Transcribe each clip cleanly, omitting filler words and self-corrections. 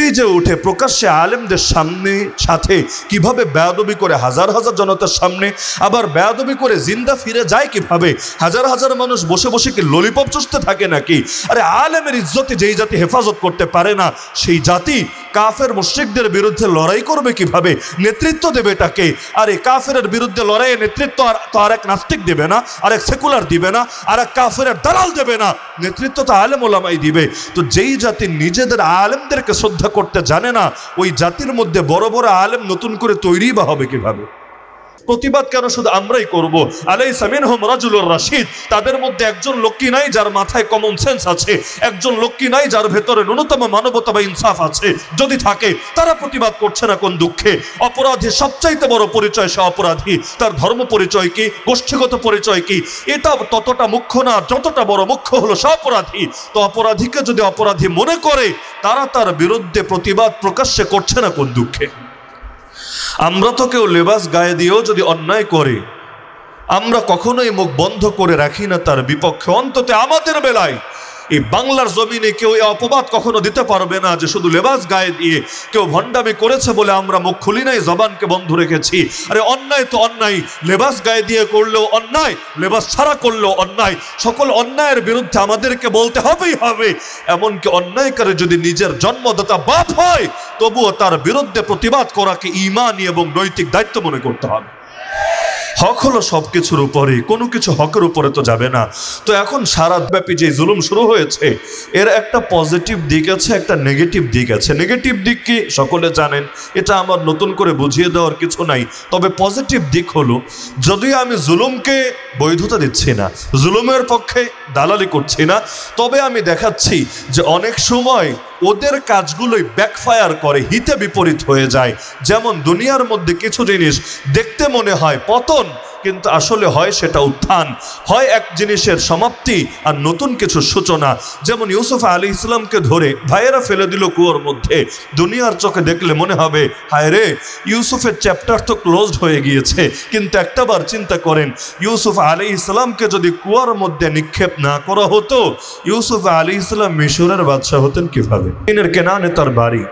স্টেজে উঠে প্রকাশ্যে আলেমদের সামনে সাথে কিভাবে বেয়াদবি করে হাজার হাজার জনতার সামনে, আবার বেয়াদবি করে জিন্দা ফিরে যায় কিভাবে, হাজার হাজার মানুষ বসে বসে কি ললিপপ চুষতে থাকে নাকি? আরে আলেমের ইজ্জতে যেই জাতি হেফাজত করতে পারে না সেই জাতি কাফের মুশরিকদের বিরুদ্ধে লড়াই করবে কিভাবে? নেতৃত্ব দেবে তাকে। আরে কাফেরের বিরুদ্ধে লড়াইয়ে নেতৃত্ব আর এক নাস্তিক দেবে না, আর এক সেকুলার দিবে না, আর এক কাফেরের দালাল দেবে না, নেতৃত্ব তো আলেম ওলামাই দিবে। তো যেই জাতি নিজেদের আলেমদেরকে শ্রদ্ধা করতে জানে না, ওই জাতির মধ্যে বড় বড় আলেম নতুন করে তৈরি বা হবে কিভাবে? প্রতিবাদ কেন শুধু আমরাই করব? আলাইসা মিনহুম রাজুলুর রাশিদ, তাদের মধ্যে একজন লোক কি নাই যার মাথায় কমন সেন্স আছে? একজন লোক কি নাই যার ভেতরে ন্যূনতম মানবতা বা ইনসাফ আছে? যদি থাকে তারা প্রতিবাদ করছে না কোন দুঃখে? অপরাধী সবচাইতে বড় পরিচয় সে অপরাধী, তার ধর্ম পরিচয় কি, গোষ্ঠীগত পরিচয় কি, এটা ততটা মুখ্য না যতটা বড় মুখ্য হলো সে অপরাধী। তো অপরাধীকে যদি অপরাধী মনে করে, তারা তার বিরুদ্ধে প্রতিবাদ প্রকাশ্যে করছে না কোন দুঃখে? আমরা তো কেউ লেবাস গায়ে দিয়েও যদি অন্যায় করে আমরা কখনোই মুখ বন্ধ করে রাখি না তার বিপক্ষে। অন্তত আমাদের বেলায় এই বাংলার জমিনে কেউ এই অপবাদ কখনো দিতে পারবে না যে শুধু লেবাস গায়ে দিয়ে কেউ ভণ্ডামি করেছে বলে আমরা মুখ খুলি নাই, জবানকে বন্ধ রেখেছি। আরে অন্যায় তো অন্যায়, লেবাস গায়ে দিয়ে করলেও অন্যায়, লেবাস ছাড়া করলেও অন্যায়। সকল অন্যায়ের বিরুদ্ধে আমাদেরকে বলতে হবেই হবে। এমনকি অন্যায়কারী যদি নিজের জন্মদাতা বাপ হয় তবুও তার বিরুদ্ধে প্রতিবাদ করাকে ঈমানী এবং নৈতিক দায়িত্ব মনে করতে হবে। হক হলো সবকিছুর উপরে, কোনো কিছু হকের উপরে তো যাবে না। তো এখন সারা ব্যাপী যে জুলুম শুরু হয়েছে এর একটা পজিটিভ দিক আছে, একটা নেগেটিভ দিক আছে। নেগেটিভ দিক কি সকলে জানেন, এটা আমার নতুন করে বুঝিয়ে দেওয়ার কিছু নাই। তবে পজিটিভ দিক হলো, যদিও আমি জুলুমকে বৈধতা দিচ্ছি না, জুলুমের পক্ষে দালালি করছি না, তবে আমি দেখাচ্ছি যে অনেক সময় ওদের কাজগুলোই ব্যাকফায়ার করে, হিতে বিপরীত হয়ে যায়। যেমন দুনিয়ার মধ্যে কিছু জিনিস দেখতে মনে হয় পতন, কিন্তু আসলে হয় সেটা উত্থান, হয় এক জিনিসের সমাপ্তি আর নতুন কিছু সূচনা। যেমন ইউসুফ আলাইহিস সালামকে ধরে ভাইয়েরা ফেলে দিল কুয়োর মধ্যে। দুনিয়ার চোখে দেখলে মনে হবে হায় রে, ইউসুফের চ্যাপ্টার তো ক্লোজড হয়ে গিয়েছে। কিন্তু একটাবার চিন্তা করেন, ইউসুফ আলাইহিস সালামকে যদি কুয়ার মধ্যে নিক্ষেপ না করা হতো, ইউসুফ আলাইহিস সালাম মিশরের বাদশাহ হতেন কিভাবে? কেনানে তার বাড়ি,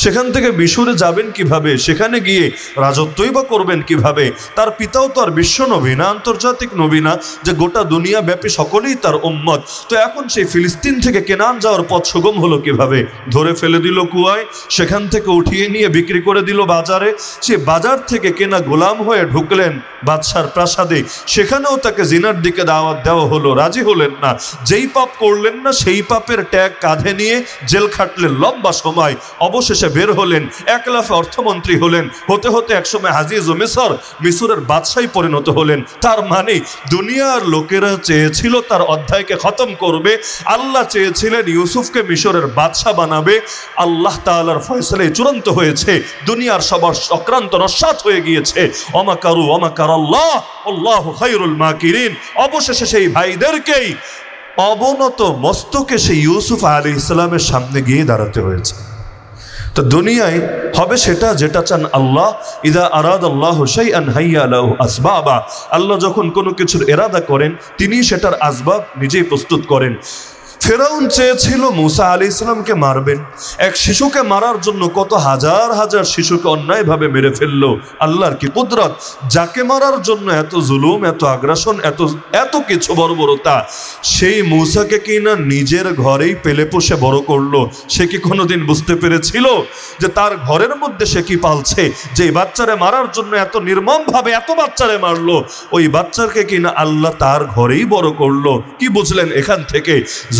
সেখান থেকে মিশরে যাবেন কিভাবে? সেখানে গিয়ে রাজত্বই বা করবেন কিভাবে? তার পিতাও তো আর বিশ্ব নবী না, আন্তর্জাতিক নবী না যে গোটা দুনিয়া ব্যাপী সকলেই তার উম্মত। তো এখন সেই ফিলিস্তিন থেকে কেনান যাওয়ার পথ সুগম হলো কিভাবে? ধরে ফেলে দিল কুয়ায়, সেখান থেকে উঠিয়ে নিয়ে বিক্রি করে দিল বাজারে। সে বাজার থেকে কেনা গোলাম হয়ে ঢুকলেন বাদশার প্রাসাদে, সেখানেও তাকে জিনার দিকে দাওয়াত দেওয়া হলো, রাজি হলেন না। যেই পাপ করলেন না সেই পাপের ট্যাগ কাঁধে নিয়ে জেল খাটলেন লম্বা সময়। অবশেষে বের হলেন, এক লাফে অর্থমন্ত্রী হলেন, হতে হতে একসময় আজিজ ও মিশরের বাদশাহী পরিণত হলেন। তার মানে দুনিয়ার লোকেরা চেয়েছিল তার অধ্যায়কে খতম করবে, আল্লাহ চেয়েছিলেন ইউসুফকে মিশরের বাদশা বানাবে। আল্লাহ তাআলার ফয়সালায় চূড়ান্ত হয়েছে, দুনিয়ার সবার চক্রান্ত নস্যাৎ হয়ে গিয়েছে। ওমাকারু ওমাকারাল্লাহ আল্লাহু খায়রুল মাকিরিন। অবশেষে সেই ভাইদেরকেই অবনত মস্তকে সেই ইউসুফ আলাইহিস সালামের সামনে গিয়ে দাঁড়াতে হয়েছে। তো দুনিয়ায় হবে সেটা যেটা চান আল্লাহ। ইদা আরাদাল্লাহু শাইআন হাইয়া লাহু আসবাবা। আল্লাহ যখন কোনো কিছুর ইরাদা করেন তিনি সেটার আসবাব নিজেই প্রস্তুত করেন। ফেরাউন চেয়েছিল মুসা আলাইহিস সালামকে মারবেন, এক শিশুকে মারার জন্য কত হাজার হাজার শিশুকে অন্যায়ভাবে মেরে ফেললো। আল্লাহর কি কুদরত, যাকে মারার জন্য এত জুলুম, এত আগ্রাসন, এত কিছু বর্বরতা, সেই মুসাকে কি না নিজের ঘরেই পেলে পোষে বড় করলো। সে কি কোনোদিন বুঝতে পেরেছিল যে তার ঘরের মধ্যে সে কি পালছে? যে বাচ্চারে মারার জন্য এত নির্মমভাবে এত বাচ্চারে মারলো, ওই বাচ্চাকে কি না আল্লাহ তার ঘরেই বড় করলো। কি বুঝলেন এখান থেকে?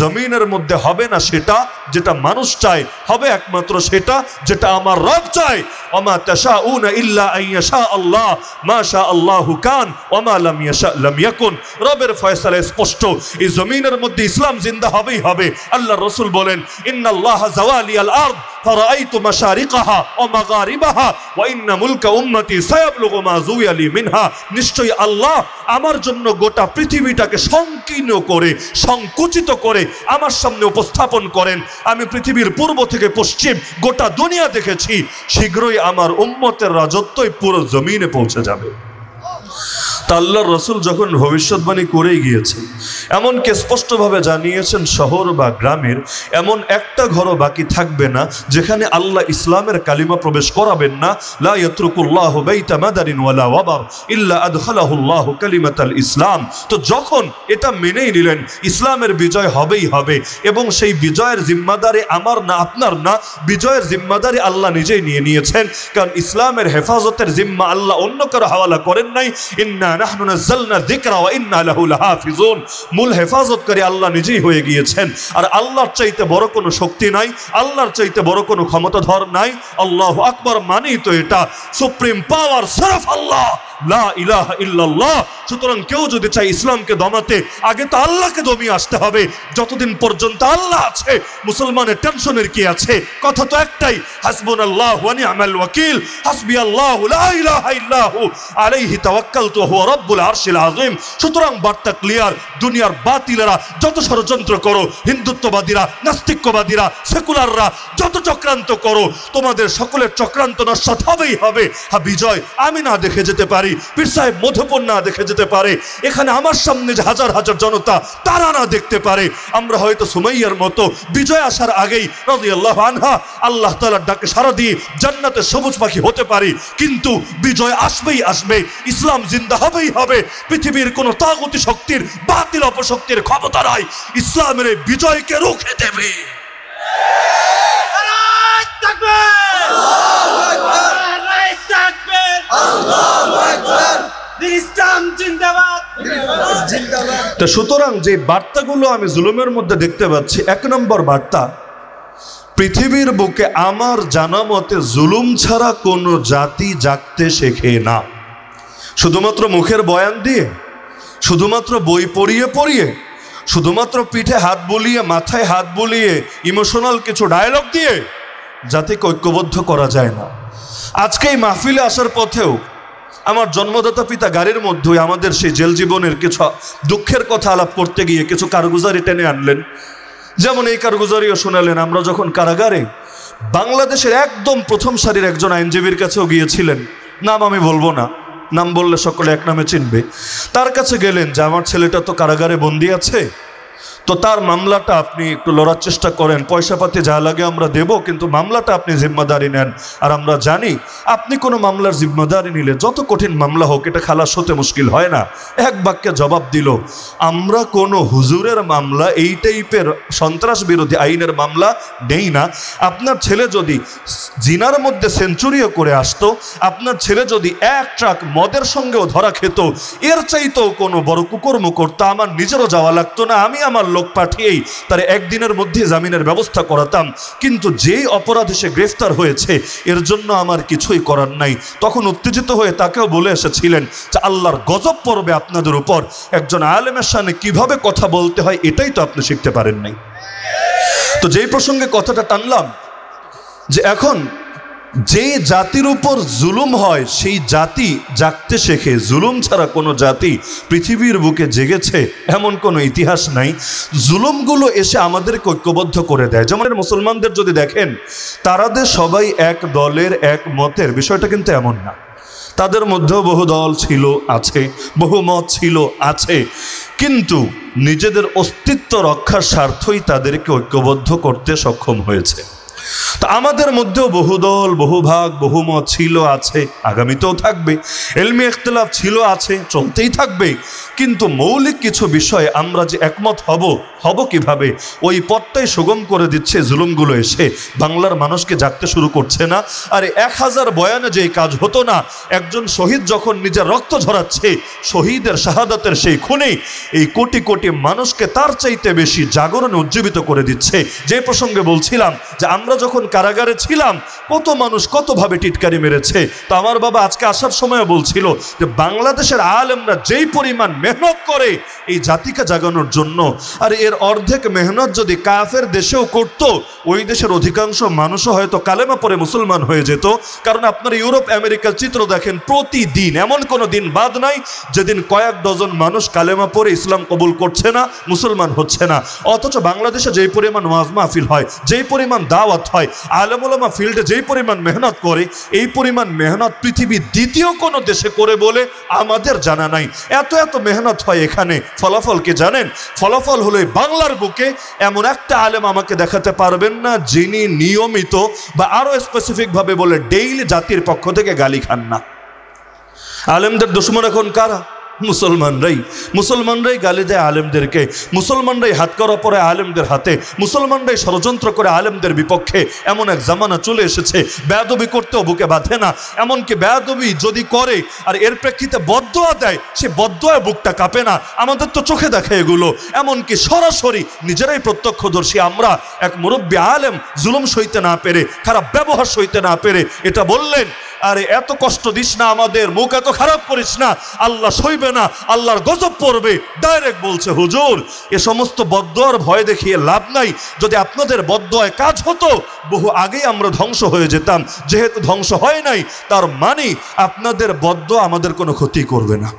জমিনের মধ্যে হবে না সেটা যেটা মানুষ চায়, হবে একমাত্র সেটা যেটা আমার রব চায়। ওমা তাশাউনা ইল্লা আইয়াশা আল্লাহ মা শা আল্লাহু কান ওমা লাম ইয়াশা লাম ইয়াকুন। রবের ফয়সালা স্পষ্ট, এই জমিনের মধ্যে ইসলাম জিন্দা হবেই হবে। আল্লাহর রাসূল বলেন, ইন্নাল্লাহা যাওয়ালিয়াল আরদ ফারাআইতু মাশারিকাহা ওয়া মাগারিবাহা ওয়া ইন্না মুলকা উম্মতি সায়াবলুগু মা যুয়ালি মিনহা। নিশ্চয়ই আল্লাহ আমার জন্য গোটা পৃথিবীটাকে সংকীর্ণ করে, সংকুচিত করে আমার সামনে উপস্থাপন করেন। আমি পৃথিবীর পূর্ব থেকে পশ্চিম গোটা দুনিয়া দেখেছি, শীঘ্রই আমার উম্মতের রাজত্বই পুরো জমিনে পৌঁছে যাবে। তা আল্লাহর রসুল যখন ভবিষ্যৎবাণী করেই গিয়েছেন, এমনকি স্পষ্টভাবে জানিয়েছেন শহর বা গ্রামের এমন একটা ঘরও বাকি থাকবে না যেখানে আল্লাহ ইসলামের কালিমা প্রবেশ করাবেন না। লা ইয়াতরুকুল্লাহু বাইতা মাদারিন ওয়ালা ওয়াবার ইল্লা আদখালাহুল্লাহু কালিমাতাল ইসলাম। তো যখন এটা মেনেই নিলেন ইসলামের বিজয় হবেই হবে, এবং সেই বিজয়ের জিম্মাদারি আমার না, আপনার না, বিজয়ের জিম্মাদারি আল্লাহ নিজেই নিয়ে নিয়েছেন। কারণ ইসলামের হেফাজতের জিম্মা আল্লাহ অন্য কারো হাওয়ালা করেন নাই। ইন্না নাহনু নাযালনা যিকরা ওয়া ইন্না লাহু লাহাফিজুন। মূল হেফাজতকারী আল্লাহ নিজেই হয়ে গিয়েছেন। আর আল্লাহর চাইতে বড় কোনো শক্তি নাই, আল্লাহর চাইতে বড় কোনো ক্ষমতাধর নাই। আল্লাহু আকবার মানেই তো এটা সুপ্রিম পাওয়ার সির্ফ আল্লাহ, লা ইলাহা ইল্লাল্লাহ। সুতরাং কেউ যদি চাই ইসলামকে দমাতে, আগে তো আল্লাহকে দমিয়ে আসতে হবে। যতদিন পর্যন্ত আল্লাহ আছে মুসলমানের টেনশনের কি আছে? কথা তো একটাই, হাসবুনাল্লাহু ওয়া নি'মাল ওয়াকিল, হাসবিয়াল্লাহু লা ইলাহা ইল্লাহু আলাইহি তাওয়াক্কালতু ওয়া হুয়া রাব্বুল আরশিল আযীম। সুতরাং বার্তা ক্লিয়ার। দুনিয়ার বাতিলেরা যত ষড়যন্ত্র করো, হিন্দুত্ববাদীরা, নাস্তিকবাদীরা, সেকুলাররা যত চক্রান্ত করো, তোমাদের সকলের চক্রান্ত নস্যাৎ হবেই হবে। হ্যাঁ, বিজয় আমি না দেখে যেতে পারি, পীর সাহেব মধুপুর না দেখে যেতে পারে, এখানে আমার সামনে যে হাজার হাজার জনতা তারা না দেখতে পারে, আমরা হয়তো সুমাইয়ার মতো বিজয় আসার আগেই রাদিয়াল্লাহু আনহা আল্লাহ তাআলার ডাকে সাড়া দিয়ে জান্নাতের সবুজ পাখি হতে পারি, কিন্তু বিজয় আসবেই আসবে, ইসলাম জিন্দা হবেই হবে। পৃথিবীর কোন তাগুতি শক্তির, বাতিল অপশক্তির ক্ষমতা নাই ইসলামের এই বিজয়কে রুখে দেবে। সুতরাং যে বার্তাগুলো আমি জুলুমের মধ্যে দেখতে পাচ্ছি, এক নম্বর বার্তা, পৃথিবীর বুকে আমার জানা মতে জুলুম ছাড়া কোনো জাতি জাগতে শেখে না। শুধুমাত্র মুখের বয়ান দিয়ে, শুধুমাত্র বই পড়িয়ে পড়িয়ে, শুধুমাত্র পিঠে হাত বুলিয়ে, মাথায় হাত বুলিয়ে, ইমোশনাল কিছু ডায়লগ দিয়ে জাতিকে ঐক্যবদ্ধ করা যায় না। আজকে এই মাহফিলে আসার পথেও আমার জন্মদাতা পিতা গাড়ির মধ্যে আমাদের সেই জেল জীবনের কিছু দুঃখের কথা আলাপ করতে গিয়ে কিছু কারগুজারি টেনে আনলেন। যেমন এই কারগুজারিও শোনালেন, আমরা যখন কারাগারে বাংলাদেশের একদম প্রথম সারির একজন আইনজীবীর কাছেও গিয়েছিলেন, নাম আমি বলবো না, নাম বললে সকলে এক নামে চিনবে, তার কাছে গেলেন যে আমার ছেলেটা তো কারাগারে বন্দি আছে, তো তার মামলাটা আপনি একটু লড়ার চেষ্টা করেন, পয়সাপাতি যা লাগে আমরা দেব, কিন্তু মামলাটা আপনি জিম্মাদারি নেন। আর আমরা জানি আপনি কোনো মামলার জিম্মাদারি নিলে যত কঠিন মামলা হোক এটা খালাস হতে মুশকিল হয় না। এক বাক্যে জবাব দিল, আমরা কোনো হুজুরের মামলা, এই টাইপের সন্ত্রাস বিরোধী আইনের মামলা নেই না। আপনার ছেলে যদি জিনার মধ্যে সেঞ্চুরিও করে আসতো, আপনার ছেলে যদি এক ট্রাক মদের সঙ্গেও ধরা খেত, এর চাইতেও কোনো বড় কুকর্ম করতো, আমার নিজেরও যাওয়া লাগতো না, আমি আমার লোক পাঠিয়েই তার একদিনের মধ্যে জামিনের ব্যবস্থা করাতাম। কিন্তু যেই অপরাধে সে গ্রেফতার হয়েছে এর জন্য আমার কিছুই করার নাই। তখন উত্তেজিত হয়ে তাকেও বলে এসেছিলেন যে আল্লাহর গজব পড়বে আপনাদের উপর। একজন আলেমের সামনে কিভাবে কথা বলতে হয় এটাই তো আপনি শিখতে পারেন নাই। তো যেই প্রসঙ্গে কথাটা টানলাম, যে এখন যে জাতির উপর জুলুম হয় সেই জাতি জাগতে শেখে। জুলুম ছাড়া কোনো জাতি পৃথিবীর বুকে জেগেছে এমন কোনো ইতিহাস নাই। জুলুমগুলো এসে আমাদেরকে ঐক্যবদ্ধ করে দেয়। যেমন মুসলমানদের যদি দেখেন, তারাদের সবাই এক দলের, এক মতের, বিষয়টা কিন্তু এমন না। তাদের মধ্যেও বহু দল ছিল, আছে, বহু মত ছিল, আছে, কিন্তু নিজেদের অস্তিত্ব রক্ষার স্বার্থই তাদেরকে ঐক্যবদ্ধ করতে সক্ষম হয়েছে। তো আমাদের মধ্যেও বহু দল, বহু ভাগ, বহু মত ছিল, আছে, আগামীতেও থাকবে। ইলমি ইখতিলাফ ছিল, আছে, চলতেই থাকবে। কিন্তু মৌলিক কিছু বিষয়ে আমরা যে একমত হব কিভাবে, ওই পথটাই সুগম করে দিচ্ছে জুলুমগুলো এসে। বাংলার মানুষকে জাগতে শুরু করছে না। আর 1000 বয়ানে যে কাজ হতো না, একজন শহীদ যখন নিজের রক্ত ঝরাচ্ছে, শহীদের শাহাদাতের সেই খুনে এই কোটি কোটি মানুষকে তার চাইতে বেশি জাগরণে উজ্জীবিত করে দিচ্ছে। যে প্রসঙ্গে বলছিলাম যে আমরা যখন কারাগারে ছিলাম কত মানুষ কতভাবে টিটকারি মেরেছে। তো আমার বাবা আজকে আসার সময় বলছিল যে বাংলাদেশের আলেমরা যেই পরিমাণ মেহনত করে এই জাতিকে জাগানোর জন্য, আর এর অর্ধেক মেহনত যদি কাফের দেশেও করত, ওই দেশের অধিকাংশ মানুষও হয়তো কালেমা পড়ে মুসলমান হয়ে যেত। কারণ আপনারা ইউরোপ আমেরিকার চিত্র দেখেন, প্রতিদিন এমন কোনো দিন বাদ নাই যেদিন কয়েক ডজন মানুষ কালেমা পড়ে ইসলাম কবুল করছে না, মুসলমান হচ্ছে না। অথচ বাংলাদেশে যেই পরিমাণ ওয়াজ মাহফিল হয়, যেই পরিমাণ দাওয়াত হয়। আলেম ওলামা ফিল্ডে যেই পরিমাণ মেহনত করে, এই পরিমাণ মেহনত পৃথিবীর দ্বিতীয় কোনো দেশে করে বলে আমাদের জানা নাই। এত এত মেহনত হয় এখানে, ফলাফল কি জানেন? ফলাফল হলো বাংলার বুকে এমন একটা আলেম আমাকে দেখাতে পারবেন না যিনি নিয়মিত বা আরো স্পেসিফিকভাবে বলে ডেইলি জাতির পক্ষ থেকে গালি খান না। আলেমদের দুশমন এখন কারা? মুসলমানরাই গালি দেয় আলেমদেরকে, মুসলমানরাই হাত করা পড়ে আলেমদের হাতে, মুসলমানরাই ষড়যন্ত্র করে আলেমদের বিপক্ষে। এমন এক জামানা চলে এসেছে বেয়াদবি করতেও বুকে বাঁধে না। এমনকি বেয়াদবি যদি করে আর এর প্রেক্ষিতে বদদোয়া দেয়, সে বদদোয়ায় বুকটা কাঁপে না। আমাদের তো চোখে দেখে এগুলো, এমনকি সরাসরি নিজেরাই প্রত্যক্ষদর্শী। আমরা এক মুরব্বী আলেম জুলুম সইতে না পেরে, খারাপ ব্যবহার সইতে না পেরে এটা বললেন, আরে এত কষ্ট দিস না আমাদের, মুখ এত খারাপ করিস না, আল্লাহ সইবে না, আল্লাহর গজব পড়বে। ডাইরেক্ট বলছে, হুজুর এ সমস্ত বদদোয়ার ভয় দেখিয়ে লাভ নাই। যদি আপনাদের বদদোয়ায় কাজ হতো বহু আগেই আমরা ধ্বংস হয়ে যেতাম। যেহেতু ধ্বংস হয় নাই, তার মানে আপনাদের বদদোয়া আমাদের কোনো ক্ষতি করবে না।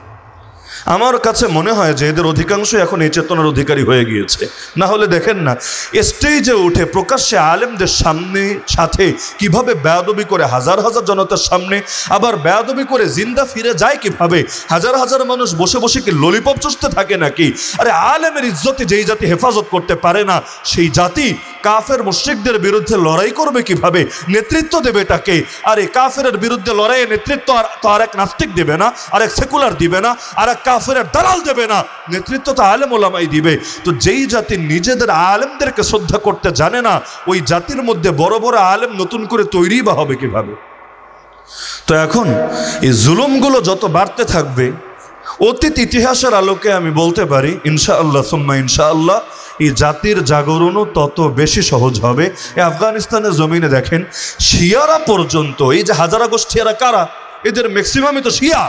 আমার কাছে মনে হয় যে এদের অধিকাংশ এখন এই চেতনার অধিকারী হয়ে গিয়েছে। না হলে দেখেন না, স্টেজে উঠে প্রকাশ্যে আলেমদের সাথে কিভাবে বেয়াদবি করে হাজার হাজার জনতার সামনে, আবার বেয়াদবি করে জিন্দা ফিরে যায় কিভাবে। হাজার হাজার মানুষ বসে বসে কি ললিপপ চুষতে থাকে নাকি? আরে আলেমের ইজ্জতে যেই জাতি হেফাজত করতে পারে না, সেই জাতি কাফের মুশরিকদের বিরুদ্ধে লড়াই করবে কিভাবে? নেতৃত্ব দেবে তাকে। আরে কাফেরের বিরুদ্ধে লড়াইয়ে নেতৃত্ব আর এক নাস্তিক দেবে না, আর এক সেকুলার দিবে না, আর এক কাফেরের দালাল দেবে না, নেতৃত্ব তো আলেম ওলামাই দিবে। তো যেই জাতি নিজেদের আলেমদেরকে শ্রদ্ধা করতে জানে না, ওই জাতির মধ্যে বড় বড় আলেম নতুন করে তৈরি বা হবে কিভাবে? তো এখন এই জুলুমগুলো যত বাড়তে থাকবে, অতীত ইতিহাসের আলোকে আমি বলতে পারি ইনশাআল্লাহ সুম্মা ইনশাআল্লাহ এই জাতির জাগরণও তত বেশি সহজ হবে। এই আফগানিস্তানের জমিনে দেখেন, শিয়ারা পর্যন্ত, এই যে হাজারা গোষ্ঠীরা কারা, এদের ম্যাক্সিমামই তো শিয়া।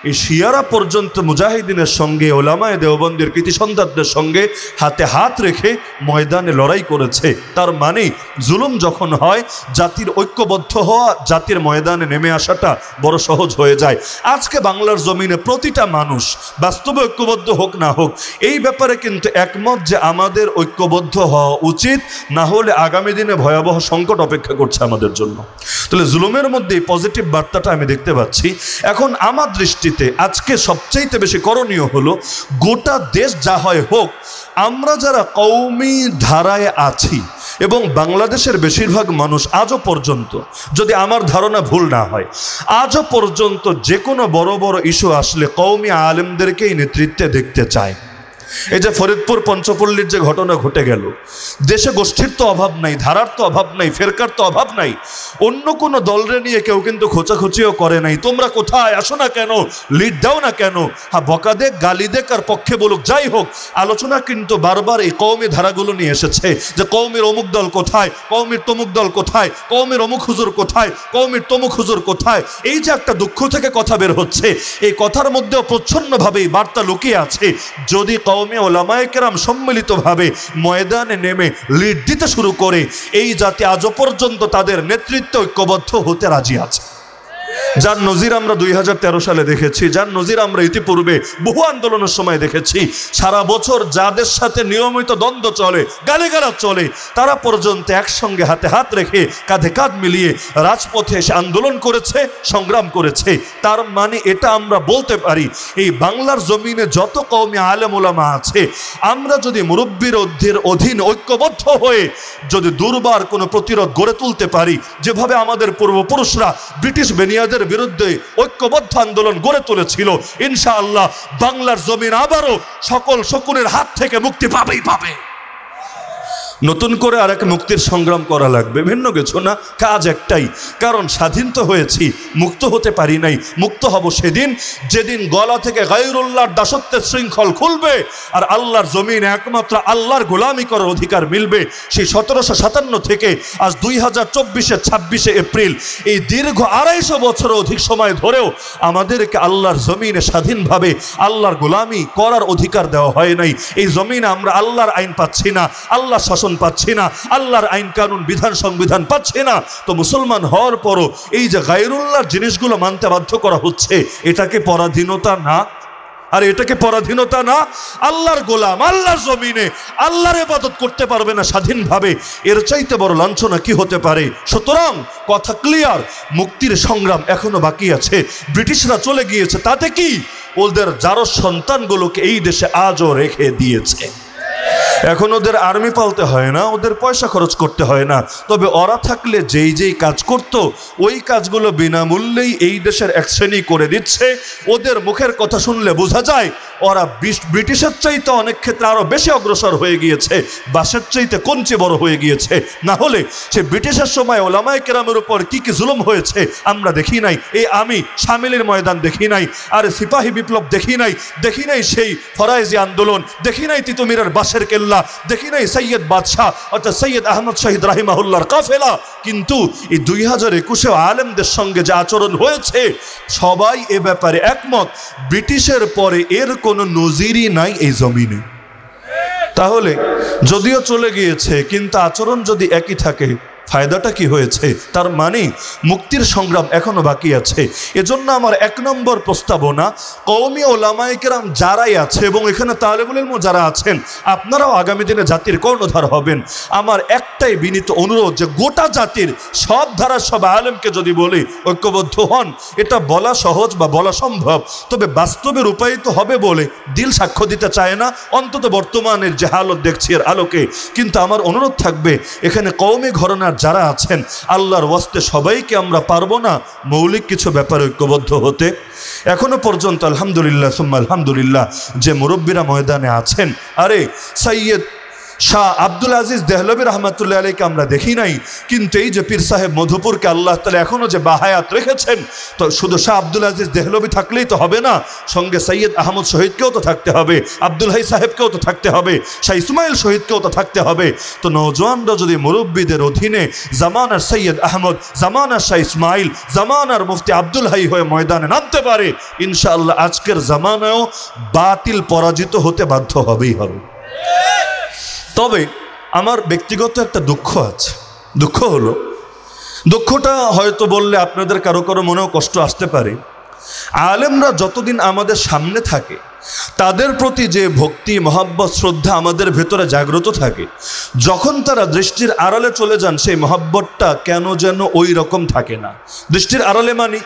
এই শিয়ারা পর্যন্ত মুজাহিদিনের সঙ্গে, ওলামায়ে দেওবন্দের কৃতি সন্তানদের সঙ্গে হাতে হাত রেখে ময়দানে লড়াই করেছে। তার মানে জুলুম যখন হয়, জাতির ঐক্যবদ্ধ হওয়া, জাতির ময়দানে নেমে আসাটা বড় সহজ হয়ে যায়। আজকে বাংলার জমিনে প্রতিটা মানুষ বাস্তবে ঐক্যবদ্ধ হোক না হোক, এই ব্যাপারে কিন্তু একমত যে আমাদের ঐক্যবদ্ধ হওয়া উচিত, না হলে আগামী দিনে ভয়াবহ সংকট অপেক্ষা করছে আমাদের জন্য। তাহলে জুলুমের মধ্যে এই পজিটিভ বার্তাটা আমি দেখতে পাচ্ছি। এখন আমার দৃষ্টিতে আজকে সবচাইতে বেশি করণীয় হলো, গোটা দেশ যা হয় হোক, আমরা যারা কওমি ধারায় আছি এবং বাংলাদেশের বেশিরভাগ মানুষ আজও পর্যন্ত, যদি আমার ধারণা ভুল না হয়, আজও পর্যন্ত যে কোনো বড় বড় ইস্যু আসলে কওমি আলেমদেরকেই নেতৃত্বে দেখতে চায়। এই যে ফরিদপুর পঞ্চপল্লীর যে ঘটনা ঘটে গেল, দেশে গোষ্ঠীর তো অভাব নাই, ধারার তো অভাব নাই, ফেরকার তো অভাব নাই। অন্য কোনো দলরে নিয়ে কেউ কিন্তু খোঁচাখুচিও করে নাই, তোমরা কোথায়, আসো না কেন, লিড দাও না কেন। হ্যাঁ, বকা দেখ, গালি দেখ আর পক্ষে বলুক, যাই হোক, আলোচনা কিন্তু বারবার এই কওমি ধারাগুলো নিয়ে এসেছে যে কওমির অমুক দল কোথায়, কওমির তমুক দল কোথায়, কওমির অমুক হুজুর কোথায়, কওমির তমুক হুজুর কোথায়। এই যে একটা দুঃখ থেকে কথা বের হচ্ছে, এই কথার মধ্যেও প্রচ্ছন্নভাবে এই বার্তা লুকিয়ে আছে। যদি কওমি ওলামায়ে কেরাম সম্মিলিতভাবে ময়দানে নেমে লিড দিতে শুরু করে, এই জাতি আজও পর্যন্ত তাদের নেতৃত্বে ঐক্যবদ্ধ হতে রাজি আছে। যার নজির আমরা 2013 সালে দেখেছি, যার নজির আমরা ইতিপূর্বে বহু আন্দোলনের সময় দেখেছি। সারা বছর যাদের সাথে নিয়মিত দ্বন্দ্ব চলে, গালিগালাজ চলে, তারা পর্যন্ত একসঙ্গে হাতে হাত রেখে, কাঁধে কাঁধ মিলিয়ে রাজপথে এসে আন্দোলন করেছে, সংগ্রাম করেছে। তার মানে এটা আমরা বলতে পারি, এই বাংলার জমিনে যত কওমি আলেম ওলামা আছে, আমরা যদি মুরব্বীর অধীন ঐক্যবদ্ধ হয়ে যদি দুর্বার কোনো প্রতিরোধ গড়ে তুলতে পারি, যেভাবে আমাদের পূর্বপুরুষরা ব্রিটিশ বেনিয়াদের বিরুদ্ধে ঐক্যবদ্ধ আন্দোলন গড়ে তুলেছিল, ইনশাআল্লাহ বাংলার জমিন আবারও সকল শকুনের হাত থেকে মুক্তি পাবেই পাবে। নতুন করে আর এক মুক্তির সংগ্রাম করা লাগবে, ভিন্ন কিছু না, কাজ একটাই। কারণ স্বাধীন তো হয়েছি, মুক্ত হতে পারি নাই। মুক্ত হব সেদিন যেদিন গলা থেকে গায়রুল্লাহর দাসত্বের শৃঙ্খল খুলবে আর আল্লাহর জমিন একমাত্র আল্লাহর গোলামি করার অধিকার মিলবে। সেই 1757 থেকে আজ 2024-এর 26শে এপ্রিল, এই দীর্ঘ 250 বছরের অধিক সময় ধরেও আমাদেরকে আল্লাহর জমিনে স্বাধীনভাবে আল্লাহর গোলামি করার অধিকার দেওয়া হয় নাই। এই জমিনে আমরা আল্লাহর আইন পাচ্ছি না, আল্লাহ শাসন পাচ্ছি না, আল্লাহর আইন কানুন বিধান সংবিধান পাচ্ছি না। তো মুসলমান হওয়ার পরও এই যে গায়রুল্লাহর জিনিসগুলো মানতে বাধ্য করা হচ্ছে, এটাকে পরাধীনতা না? আর এটাকে পরাধীনতা না? আল্লাহর গোলাম, আল্লাহর জমিনে আল্লাহর ইবাদত করতে পারবে না স্বাধীনভাবে, এর চাইতে বড় লাঞ্ছনা কি হতে পারে? সুতরাং কথা ক্লিয়ার, মুক্তির সংগ্রাম এখনো বাকি আছে। ব্রিটিশরা চলে গিয়েছে, তাতে কি? ওদের যারো সন্তানগুলোকে এই দেশে আজও রেখে দিয়েছে। এখন ওদের আর্মি পালতে হয় না, ওদের পয়সা খরচ করতে হয় না। তবে ওরা থাকলে যেই যেই কাজ করত, ওই কাজগুলো বিনামূল্যেই এই দেশের এক শ্রেণী করে দিচ্ছে। ওদের মুখের কথা শুনলে বোঝা যায় ওরা ব্রিটিশের চাইতে অনেক ক্ষেত্রে আরো বেশি অগ্রসর হয়ে গিয়েছে, বাসের চাইতে কঞ্চি বড় হয়ে গিয়েছে। না হলে সে ব্রিটিশের সময় ওলামায়ে কেরামের উপর কি কি জুলুম হয়েছে আমরা দেখি নাই? এই আমি শামিলের ময়দান দেখি নাই, আর সিপাহী বিপ্লব দেখি নাই, দেখি নাই সেই ফরাইজি আন্দোলন, দেখি নাই তিতুমিরের বাসের কেল্লা, দেখি নাই সৈয়দ বাদশাহ অর্থাৎ সৈয়দ আহমদ শহীদ রাহিমাহুল্লাহর কাফেলা। কিন্তু এই 2021 আলেমদের সঙ্গে যে আচরণ হয়েছে, সবাই এ ব্যাপারে একমত, ব্রিটিশের পরে এর কোনো নজিরই নাই এই জমিনে। তাহলে যদিও চলে গিয়েছে, কিন্তু আচরণ যদি একই থাকে, ফায়দাটা কি হয়েছে? তার মানে মুক্তির সংগ্রাম এখনো বাকি আছে। এজন্য আমার 1 নম্বর প্রস্তাবনা, কওমি ওলামায়ে কেরাম যারাই আছে এবং এখানে তালেবুল ইলম যারা আছেন, আপনারাও আগামী দিনে জাতির কর্ণধার হবেন। আমার একটাই বিনীত অনুরোধ যে গোটা জাতির সব ধারার সব আলেমকে যদি বলি ঐক্যবদ্ধ হন, এটা বলা সহজ বা বলা সম্ভব, তবে বাস্তবে রূপায়িত হবে বলে দিল সাক্ষ্য দিতে চায় না, অন্তত বর্তমানের যে হালত দেখছি এর আলোকে। কিন্তু আমার অনুরোধ থাকবে, এখানে কওমি ঘরানার যারা আছেন, আল্লাহর ওয়াস্তে সবাইকে আমরা পারবো না মৌলিক কিছু ব্যাপারে ঐক্যবদ্ধ হতে? এখনো পর্যন্ত আলহামদুলিল্লাহ সুম্মা আলহামদুলিল্লাহ যে মুরব্বীরা ময়দানে আছেন, আরে সৈয়দ শাহ আব্দুল আজিজ দেহলভী রহমতুল্লাহ আলাইকে আমরা দেখি নাই, কিন্তু এই যে পীর সাহেব মধুপুরকে আল্লাহ তাআলা এখনো যে বাহায়াত রেখেছেন, তো শুধু শাহ আব্দুল আজিজ দেহলভী থাকলেই তো হবে না, সঙ্গে সৈয়দ আহমদ শহীদকেও তো থাকতে হবে, আব্দুল হাই সাহেবকেও তো থাকতে হবে, শাহ ইসমাইল শহীদকেও তো থাকতে হবে। তো নওজোয়ানরা যদি মুরব্বীদের অধীনে জামানার সৈয়দ আহমদ, জামানার শাহ ইসমাইল, জামানার মুফতি আব্দুল হাই হয়ে ময়দানে নামতে পারে, ইনশাআল্লাহ আজকের জামানায়ও বাতিল পরাজিত হতে বাধ্য হবেই হবে। তবে আমার ব্যক্তিগত একটা দুঃখ আছে। দুঃখ হলো, দুঃখটা হয়তো বললে আপনাদের কারো কারো মনেও কষ্ট আসতে পারে, আলেমরা যতদিন আমাদের সামনে থাকে, তাদের প্রতি যে ভক্তি, মহব্বত, শ্রদ্ধা আমাদের ভেতরে জাগ্রত থাকে, যখন তারা দৃষ্টির আড়ালে চলে যান, সেই মহব্বতটা কেন যেন ওই রকম থাকে না। দৃষ্টির আড়ালে মানে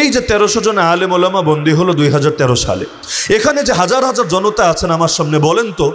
এই যে 1300 জন আলেম ওলামা বন্দী হলো 2013 সালে, এখানে যে হাজার হাজার জনতা আছেন আমার সামনে, বলেন তো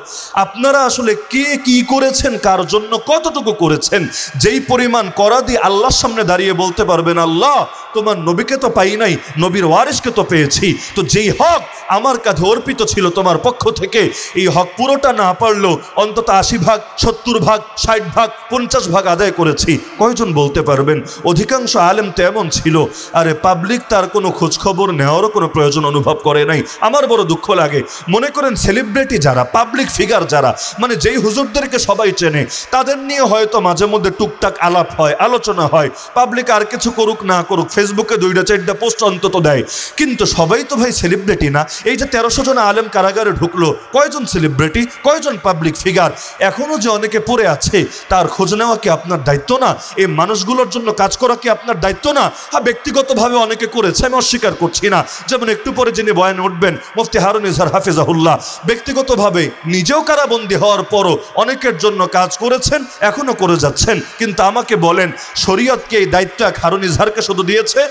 আপনারা আসলে কে কি করেছেন, কার জন্য কতটুকু করেছেন? যেই পরিমাণ করা দিয়ে আল্লাহর সামনে দাঁড়িয়ে বলতে পারবেন, আল্লাহ তোমার নবীকে তো পাই নাই, নবীর ওয়ারিসকে তো পেয়েছি, তো যেই হক আমার কাছে অর্পিত ছিল তোমার পক্ষ থেকে, এই হক পুরোটা না পারলেও অন্তত 80 ভাগ, 70 ভাগ, 60 ভাগ, 50 ভাগ আদায় করেছি। কয়জন বলতে পারবেন? অধিকাংশ আলেম তো এমন ছিল, আরে পাবলিক তার কোনো খোঁজখবর নেওয়ারও কোনো প্রয়োজন অনুভব করে নাই। আমার বড় দুঃখ লাগে, মনে করেন সেলিব্রিটি যারা, পাবলিক ফিগার যারা, মানে যেই হুজুরদেরকে সবাই চেনে, তাদের নিয়ে হয়তো মাঝে মধ্যে টুকটাক আলাপ হয়, আলোচনা হয়, পাবলিক আর কিছু করুক না করুক, ফেসবুকে 2-4টা পোস্ট অন্তত দেয়, কিন্তু সবাই তো ভাই সেলিব্রিটি না। এই যে 1300 জন আলেম কারাগারে ঢুকলো, কয়জন সেলিব্রিটি, কয়জন পাবলিক ফিগার? এখনো যে অনেকে পড়ে আছে, তার খোঁজ নেওয়া কি আপনার দায়িত্ব না? এই মানুষগুলোর জন্য কাজ করা কি আপনার দায়িত্ব না? হ্যাঁ, ব্যক্তিগতভাবে অনেকে করেছে, আমি অস্বীকার করছি না। যেমন একটু পরে যিনি বয়ানে উঠবেন, মুফতি হারুন ইজহার হাফিজাহুল্লাহ, ব্যক্তিগতভাবে নিজেও কারাবন্দী হওয়ার পরও অনেকের জন্য কাজ করেছেন, এখনো করে যাচ্ছেন। কিন্তু আমাকে বলেন, শরীয়তকে এই দায়িত্ব হারুন ইজহারকে শুধু দিয়েছে?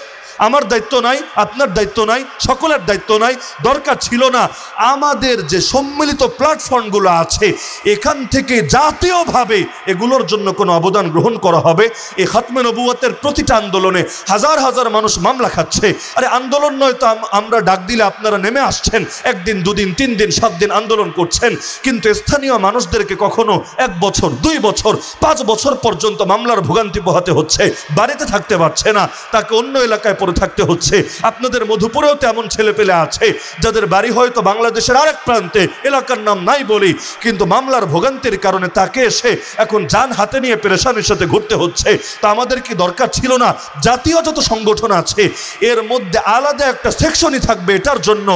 আমার দায়িত্ব নাই, আপনার দায়িত্ব নাই, সকলের দায়িত্ব নাই, দরকার ছিল না? আমাদের যে সম্মিলিত প্ল্যাটফর্মগুলো আছে, এখান থেকে জাতীয়ভাবে এগুলোর জন্য কোনো অবদান গ্রহণ করা হবে। এই খাতমে নবুয়তের প্রতিটা আন্দোলনে হাজার হাজার মানুষ মামলা খাচ্ছে। আরে আন্দোলন নয় তো, আমরা ডাক দিলে আপনারা নেমে আসছেন, 1 দিন 2 দিন 3 দিন 7 দিন আন্দোলন করছেন, কিন্তু স্থানীয় মানুষদেরকে কখনো 1 বছর 2 বছর 5 বছর পর্যন্ত মামলার ভোগান্তি পোহাতে হচ্ছে, বাড়িতে থাকতে পারছে না, তাকে অন্য এলাকায় পড়ে থাকতে হচ্ছে। আপনাদের মধুপুরেও তেমন ছেলে পেলে আছে যাদের বাড়ি হয়তো বাংলাদেশের আরেক প্রান্তে, এলাকার নাম নাই বলি, কিন্তু মামলার ভোগান্তির কারণে তাকে এসে এখন যান হাতে নিয়ে পেরেশানির সাথে ঘুরতে হচ্ছে। তা আমাদের কি দরকার ছিল না জাতীয় যত সংগঠন আছে এর মধ্যে আলাদা একটা সেকশনই থাকবে এটার জন্য?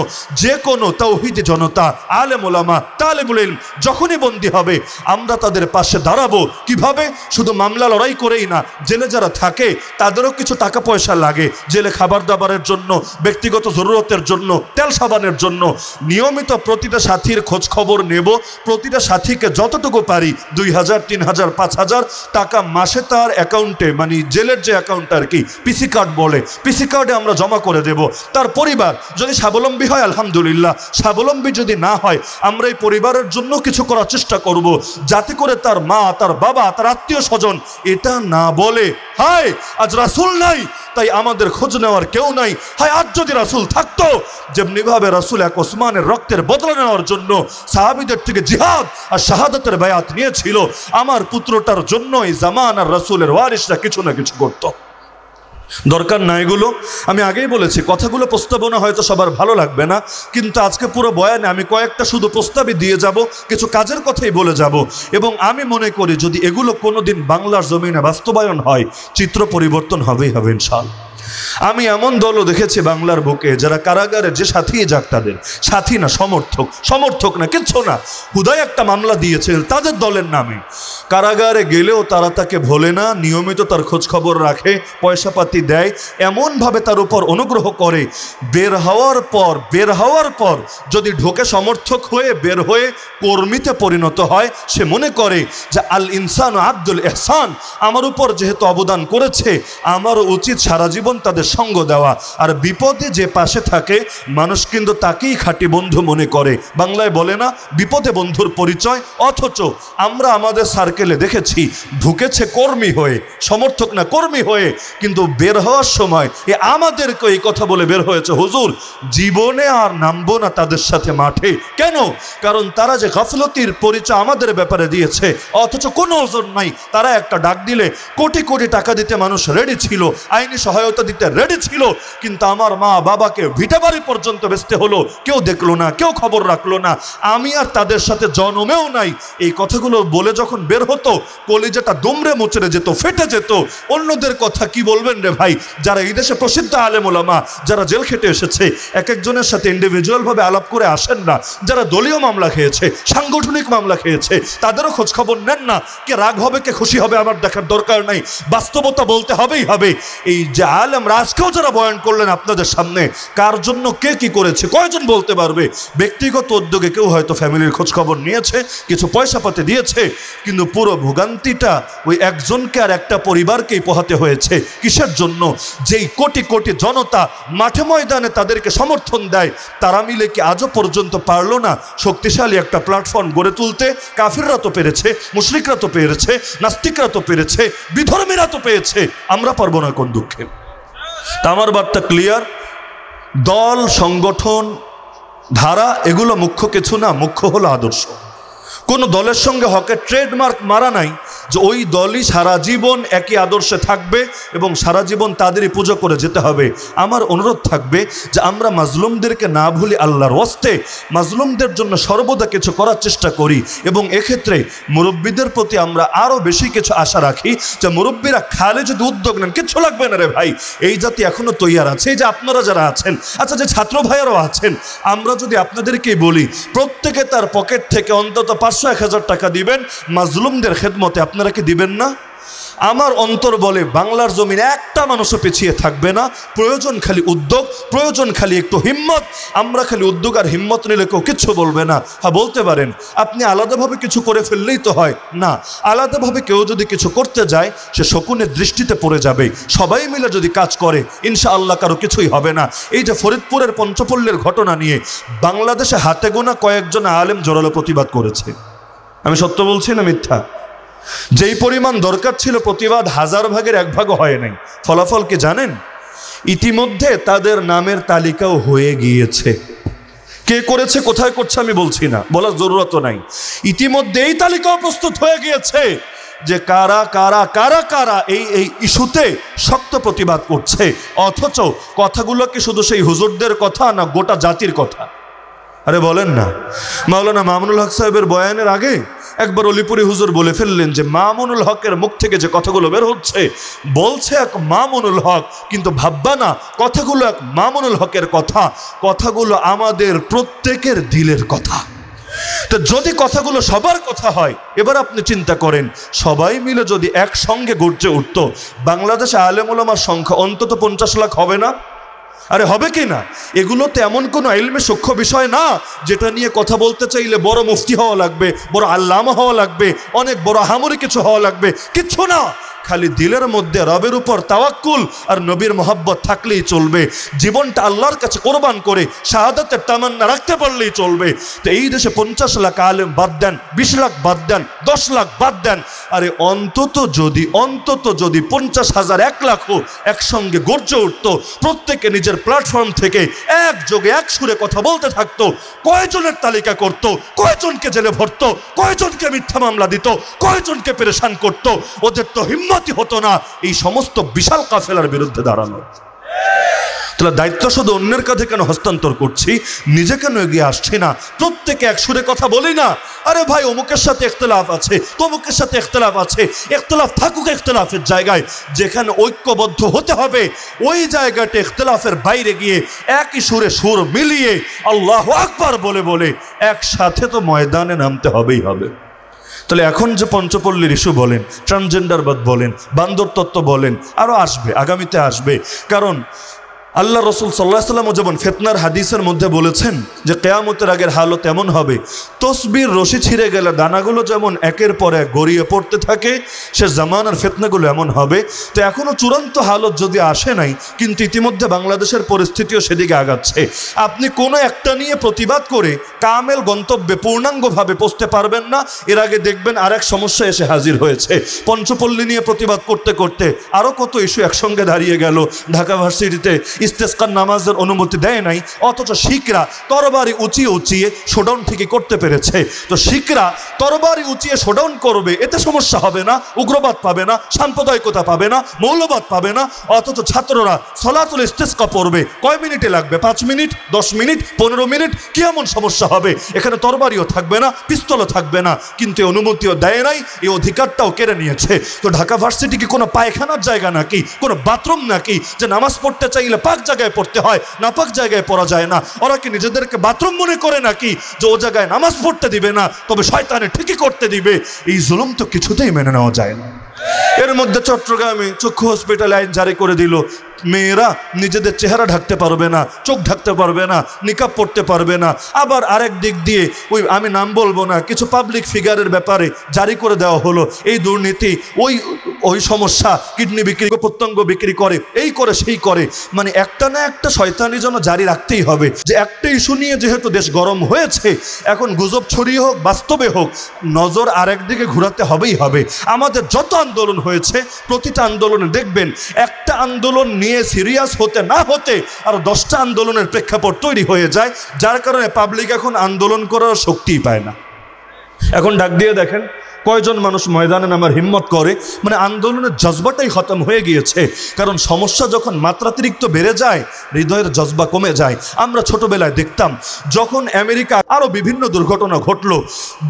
যে কোনো তাওহীদি জনতা, আলেম ওলামা, তালেবুল ইলম যখনই বন্দী হবে, আমরা তাদের পাশে দাঁড়াবো। কিভাবে? শুধু মামলা লড়াই করেই না, জেলে যারা থাকে তাদেরও কিছু টাকা পয়সা লাগে, যে জেলে খাবার দাবারের জন্য, ব্যক্তিগত জরুরতের জন্য, তেল সাবানের জন্য নিয়মিত প্রতিটা সাথীর খোঁজ খবর নেব। প্রতিটা সাথীকে যতটুকু পারি 2000, 3000, 5000 টাকা মাসে তার অ্যাকাউন্টে, মানে জেলের যে অ্যাকাউন্ট আর কি, পিসি কার্ড বলে, পিসি কার্ডে আমরা জমা করে দেব। তার পরিবার যদি স্বাবলম্বী হয় আলহামদুলিল্লাহ, স্বাবলম্বী যদি না হয় আমরা এই পরিবারের জন্য কিছু করার চেষ্টা করব, যাতে করে তার মা, তার বাবা, তার আত্মীয় স্বজন এটা না বলে হায় আজ রাসূল নাই তাই আমাদের খোঁজ নেওয়ার কেউ নাই। হায় আজ যদি রাসূল থাকতো, যেমনিভাবে রাসূল এক ওসমানের রক্তের বদলা নেওয়ার জন্য সাহাবীদের থেকে জিহাদ আর শাহাদাতের বায়াত নিয়েছিল, আমার পুত্রটার জন্য এই জামানার রাসূলের ওয়ারিসরা কিছু না কিছু করত। দরকার না এগুলো? আমি আগেই বলেছি কথাগুলো প্রস্তাবনা হয়তো সবার ভালো লাগবে না, কিন্তু আজকে পুরো বয়ানে আমি কয়েকটা শুধু প্রস্তাবই দিয়ে যাব, কিছু কাজের কথাই বলে যাব। এবং আমি মনে করি যদি এগুলো কোনোদিন বাংলার জমিনে বাস্তবায়ন হয়, চিত্র পরিবর্তন হবেই হবে ইনশাআল্লাহ। আমি এমন দলও দেখেছি বাংলার বুকে যারা কারাগারে যে সাথী যাক তাদের সাথী না, সমর্থক না, কিচ্ছু না, হুদায় একটা মামলা দিয়েছে তাদের দলের নামে। কারাগারে গেলেও তারা তাকে ভোলে না, নিয়মিত তার খোঁজ খবর রাখে, পয়সা পাতি দেয়, এমনভাবে তার উপর অনুগ্রহ করে। বের হওয়ার পর যদি ঢোকে সমর্থক হয়ে বের হয়ে কর্মীতে পরিণত হয়, সে মনে করে যে আল ইনসান আব্দুল ইহসান, আমার উপর যেহেতু অবদান করেছে আমারও উচিত সারা জীবন তাদের সঙ্গ দেওয়া। আর বিপদে যে পাশে থাকে মানুষ কিন্তু তাকেই খাঁটি বন্ধু মনে করে। বাংলায় বলে না বিপদে বন্ধুর পরিচয়, অথচ আমরা আমাদের সার্কেলে দেখেছি ঢুকেছে কর্মী হয়ে, সমর্থক না কর্মী হয়ে, কিন্তু বের হওয়ার সময় আমাদেরকে এই কথা বলে বের হয়েছে, হুজুর জীবনে আর নামবো না তাদের সাথে মাঠে। কেন? কারণ তারা যে গাফলতির পরিচয় আমাদের ব্যাপারে দিয়েছে, অথচ কোনো ওজন নাই। তারা একটা ডাক দিলে কোটি কোটি টাকা দিতে মানুষ রেডি ছিল, আইনি সহায়তা দিতে রেডি ছিল, কিন্তু আমার মা বাবাকে ভিটা বাড়ি পর্যন্ত বেচতে হলো, কেউ দেখলো না, কেউ খবর রাখলো না, আমি আর তাদের সাথে জন্মেও নাই। এই কথাগুলো বলে যখন বের হতো কলিজাটা দুমড়ে মুচড়ে যেত, ফেটে যেত। অন্যদের কথা কি বলবেন রে ভাই, যারা এই দেশে প্রসিদ্ধ আলেম ওলামা, যারা জেল খেটে এসেছে, এক একজনের সাথে ইন্ডিভিজুয়াল ভাবে আলাপ করে আসেন না, যারা দলীয় মামলা খেয়েছে, সাংগঠনিক মামলা খেয়েছে, তাদেরও খোঁজ খবর নেন না। কে রাগ হবে কে খুশি হবে আমার দেখার দরকার নাই, বাস্তবতা বলতে হবেই হবে। এই যে আলেমরা আজকেও যারা বয়ান করলেন আপনাদের সামনে, কার জন্য কে কি করেছে কয়জন বলতে পারবে? ব্যক্তিগত উদ্যোগে কেউ হয়তো ফ্যামিলির খোঁজ খবর নিয়েছে, কিছু পয়সা পাতে দিয়েছে, কিন্তু পুরো ভোগান্তিটা ওই একজনকে আর একটা পরিবারকেই পোহাতে হয়েছে। কিসের জন্য? যেই কোটি কোটি জনতা মাঠে ময়দানে তাদেরকে সমর্থন দেয়, তারা মিলে কি আজও পর্যন্ত পারলো না শক্তিশালী একটা প্ল্যাটফর্ম গড়ে তুলতে? কাফিররা তো পেরেছে, মুশরিকরা তো পেরেছে, নাস্তিকরা তো পেরেছে, বিধর্মীরা তো পেয়েছে, আমরা পারবো না কোন দুঃখে? তা আমার বার্তা ক্লিয়ার, দল, সংগঠন, ধারা এগুলো মুখ্য কিছু না, মুখ্য হলো আদর্শ। কোনো দলের সঙ্গে হকের ট্রেডমার্ক মারা নাই যে ওই দলই সারা জীবন একই আদর্শে থাকবে এবং সারা জীবন তাদেরই পুজো করে যেতে হবে। আমার অনুরোধ থাকবে যে আমরা মাজলুমদেরকে না ভুলি, আল্লাহর ওয়াস্তে মাজলুমদের জন্য সর্বদা কিছু করার চেষ্টা করি। এবং এক্ষেত্রে মুরব্বীদের প্রতি আমরা আরও বেশি কিছু আশা রাখি যে মুরব্বীরা খালে যদি উদ্যোগ নেন, কিচ্ছু লাগবে না রে ভাই, এই জাতি এখনও তৈয়ার আছে। এই যে আপনারা যারা আছেন, আচ্ছা যে ছাত্র ভাইয়ারও আছেন, আমরা যদি আপনাদেরকেই বলি প্রত্যেকে তার পকেট থেকে অন্তত 500-1000 টাকা দিবেন মাজলুমদের খেদমতে, আপনারা কি দিবেন না? আমার অন্তর বলে বাংলার জমিনে একটা মানুষও পিছিয়ে থাকবে না। প্রয়োজন খালি উদ্যোগ, প্রয়োজন খালি একটু হিম্মত। আমরা খালি উদ্যোগ আর হিম্মত নিলে কেউ কিচ্ছু বলবে না। হ্যাঁ বলতে পারেন আপনি আলাদাভাবে কিছু করে ফেললেই তো হয়, না, আলাদাভাবে কেউ যদি কিছু করতে যায় সে শকুনের দৃষ্টিতে পড়ে যাবে। সবাই মিলে যদি কাজ করে ইনশাআল্লাহ কারো কিছুই হবে না। এই যে ফরিদপুরের পঞ্চপল্লীর ঘটনা নিয়ে বাংলাদেশে হাতে গোনা কয়েকজন আলেম জোরালো প্রতিবাদ করেছে। আমি সত্য বলছি না মিথ্যা? যেই পরিমাণ দরকার ছিল প্রতিবাদ 1000 ভাগের 1 ভাগও হয় নাই। ফলাফল কি জানেন? ইতিমধ্যে তাদের নামের তালিকাও হয়ে গিয়েছে। কে করেছে কোথায় করছে আমি বলছি না, বলার জরুরত নাই। ইতিমধ্যে এই তালিকাও প্রস্তুত হয়ে গিয়েছে যে কারা কারা কারা কারা এই ইস্যুতে শক্ত প্রতিবাদ করছে। অথচ কথাগুলো কি শুধু সেই হুজুরদের কথা না গোটা জাতির কথা? আরে বলেন না, মাওলানা মামুনুল হক সাহেবের বয়ানের আগে একবার অলিপুরি হুজুর বলে ফেললেন যে মামুনুল হকের মুখ থেকে যে কথাগুলো বের হচ্ছে, বলছে এক মামুনুল হক, কিন্তু ভাববা না কথাগুলো এক মামুনুল হকের কথা, কথাগুলো আমাদের প্রত্যেকের দিলের কথা। তো যদি কথাগুলো সবার কথা হয়, এবার আপনি চিন্তা করেন সবাই মিলে যদি একসঙ্গে গর্জে উঠতো, বাংলাদেশে আলেম ওলামার সংখ্যা অন্তত 50 লাখ হবে না? আরে হবে কি না? এগুলো তো এমন কোনো ইলমে সূক্ষ্ম বিষয় না যেটা নিয়ে কথা বলতে চাইলে বড় মুফতি হওয়া লাগবে, বড় আল্লামা হওয়া লাগবে, অনেক বড় হামরি কিছু হওয়া লাগবে, কিচ্ছু না। খালি দিলের মধ্যে রবের উপর তাওয়াক্কুল আর নবীর মোহাব্বত থাকলেই চলবে। জীবনটা আল্লাহর কাছে কোরবান করে শাহাদাতের তামান্না রাখতে পারলেই চলবে। তো এই দেশে 50 লাখ আলেম বাদ দেন, 20 লাখ বাদ দেন, 10 লাখ বাদ দেন, আরে অন্তত যদি 50,000 1 লাখও একসঙ্গে গর্জে উঠতো, প্রত্যেকে নিজের প্ল্যাটফর্ম থেকে একযোগে এক সুরে কথা বলতে থাকতো, কয়জনের তালিকা করত, কয়জনকে জেলে ভরত, কয়জনকে মিথ্যা মামলা দিত, কয়জনকে পেরেশান করত, ওদের তো হিম্মত হতো না এই সমস্ত বিশাল কাফেলার বিরুদ্ধে দাঁড়ানো। তাহলে দায়িত্ব শুধু অন্যের কাঁধে কেন হস্তান্তর করছি, নিজে কেন এগিয়ে আসছি না? প্রত্যেকে এক সুরে কথা বলি না। আরে ভাই, অমুকের সাথে ইখতিলাফ আছে, তমুকের সাথে ইখতিলাফ আছে, ইখতিলাফ থাকুক ইখতিলাফের জায়গায়, যেখানে ঐক্যবদ্ধ হতে হবে ওই জায়গাটা ইখতিলাফের বাইরে গিয়ে একই সুরে সুর মিলিয়ে আল্লাহু আকবার বলে বলে একসাথে তো ময়দানে নামতে হবেই হবে। তাহলে এখন যে পঞ্চপল্লীর ইস্যু বলেন, ট্রান্সজেন্ডারবাদ বলেন, বান্দর তত্ত্ব বলেন, আরও আসবে, আগামীতে আসবে। কারণ আল্লাহ রসুল সাল্লাল্লাহু আলাইহি ওয়াসাল্লাম যেমন ফিতনার হাদিসের মধ্যে বলেছেন যে কিয়ামতের আগের হালত এমন হবে, তসবির রশি ছিঁড়ে গেলে দানাগুলো যেমন একের পর এক গড়িয়ে পড়তে থাকে, সে জামানার ফিতনাগুলো এমন হবে। তো এখনও চূড়ান্ত হালত যদি আসে নাই, কিন্তু ইতিমধ্যে বাংলাদেশের পরিস্থিতিও সেদিকে আগাচ্ছে। আপনি কোনো একটা নিয়ে প্রতিবাদ করে কামেল গন্তব্যে পূর্ণাঙ্গভাবে পৌঁছতে পারবেন না। এর আগে দেখবেন আরেক সমস্যা এসে হাজির হয়েছে। পঞ্চপল্লী নিয়ে প্রতিবাদ করতে করতে আরও কত ইস্যু একসঙ্গে দাঁড়িয়ে গেল। ঢাকা ভার্সিটিতে ইস্তেসকার নামাজের অনুমতি দেয় নাই, অথচ শিখরা তরবারি উঁচিয়ে উঁচিয়ে শোডাউন থেকে করতে পেরেছে। তো শিখরা তরবারি উঁচিয়ে শোডাউন করবে, এতে সমস্যা হবে না, উগ্রবাদ পাবে না, সাম্প্রদায়িকতা পাবে না, মৌলবাদ পাবে না। অথচ ছাত্ররা সলাতুল ইস্তেসকা পড়বে, কয় মিনিটে লাগবে? 5 মিনিট, 10 মিনিট, 15 মিনিট, কি এমন সমস্যা হবে? এখানে তরবারিও থাকবে না, পিস্তলও থাকবে না, কিন্তু অনুমতিও দেয় নাই, এই অধিকারটাও কেড়ে নিয়েছে। তো ঢাকা ভার্সিটি কি কোনো পায়খানার জায়গা নাকি, কোনো বাথরুম নাকি, যে নামাজ পড়তে চাইলে পাক জায়গায় পড়তে হয়, না পাক জায়গায় পড়া যায় না? ওরা কি নিজেদেরকে বাথরুম মনে করে নাকি যে ও জায়গায় নামাজ পড়তে দিবে না, তবে শয়তানে ঠিকই করতে দিবে? এই জুলুম তো কিছুতেই মেনে নেওয়া যায় না। এর মধ্যে চট্টগ্রামে চক্ষু হসপিটাল আইন জারি করে দিল, মেয়েরা নিজেদের চেহারা ঢাকতে পারবে না, চোখ ঢাকতে পারবে না, নিকাব পড়তে পারবে না। আবার আরেক দিক দিয়ে ওই, আমি নাম বলবো না, কিছু পাবলিক ফিগারের ব্যাপারে জারি করে দেওয়া হলো এই দুর্নীতি, ওই সমস্যা, কিডনি বিক্রি, প্রত্যঙ্গ বিক্রি করে, এই করে সেই করে। মানে একটা না একটা শয়তানি যেন জারি রাখতেই হবে, যে একটা ইস্যু নিয়ে যেহেতু দেশ গরম হয়েছে, এখন গুজব ছড়িয়ে হোক বাস্তবে হোক, নজর আরেক দিকে ঘুরাতে হবেই হবে। আমাদের যত আন্দোলন হয়েছে, প্রতিটা আন্দোলনে দেখবেন একটা আন্দোলন নিয়ে সিরিয়াস হতে না হতে আর 10টা আন্দোলনের প্রেক্ষাপট তৈরি হয়ে যায়, যার কারণে পাবলিক এখন আন্দোলন করার শক্তিই পায় না। এখন ডাক দিয়ে দেখেন কয়জন মানুষ ময়দানে নামার হিম্মত করে, মানে আন্দোলনের জজবাটাই খতম হয়ে গিয়েছে। কারণ সমস্যা যখন মাত্রাতিরিক্ত বেড়ে যায়, হৃদয়ের জজবা কমে যায়। আমরা ছোটবেলায় দেখতাম যখন আমেরিকা আরও বিভিন্ন দুর্ঘটনা ঘটলো,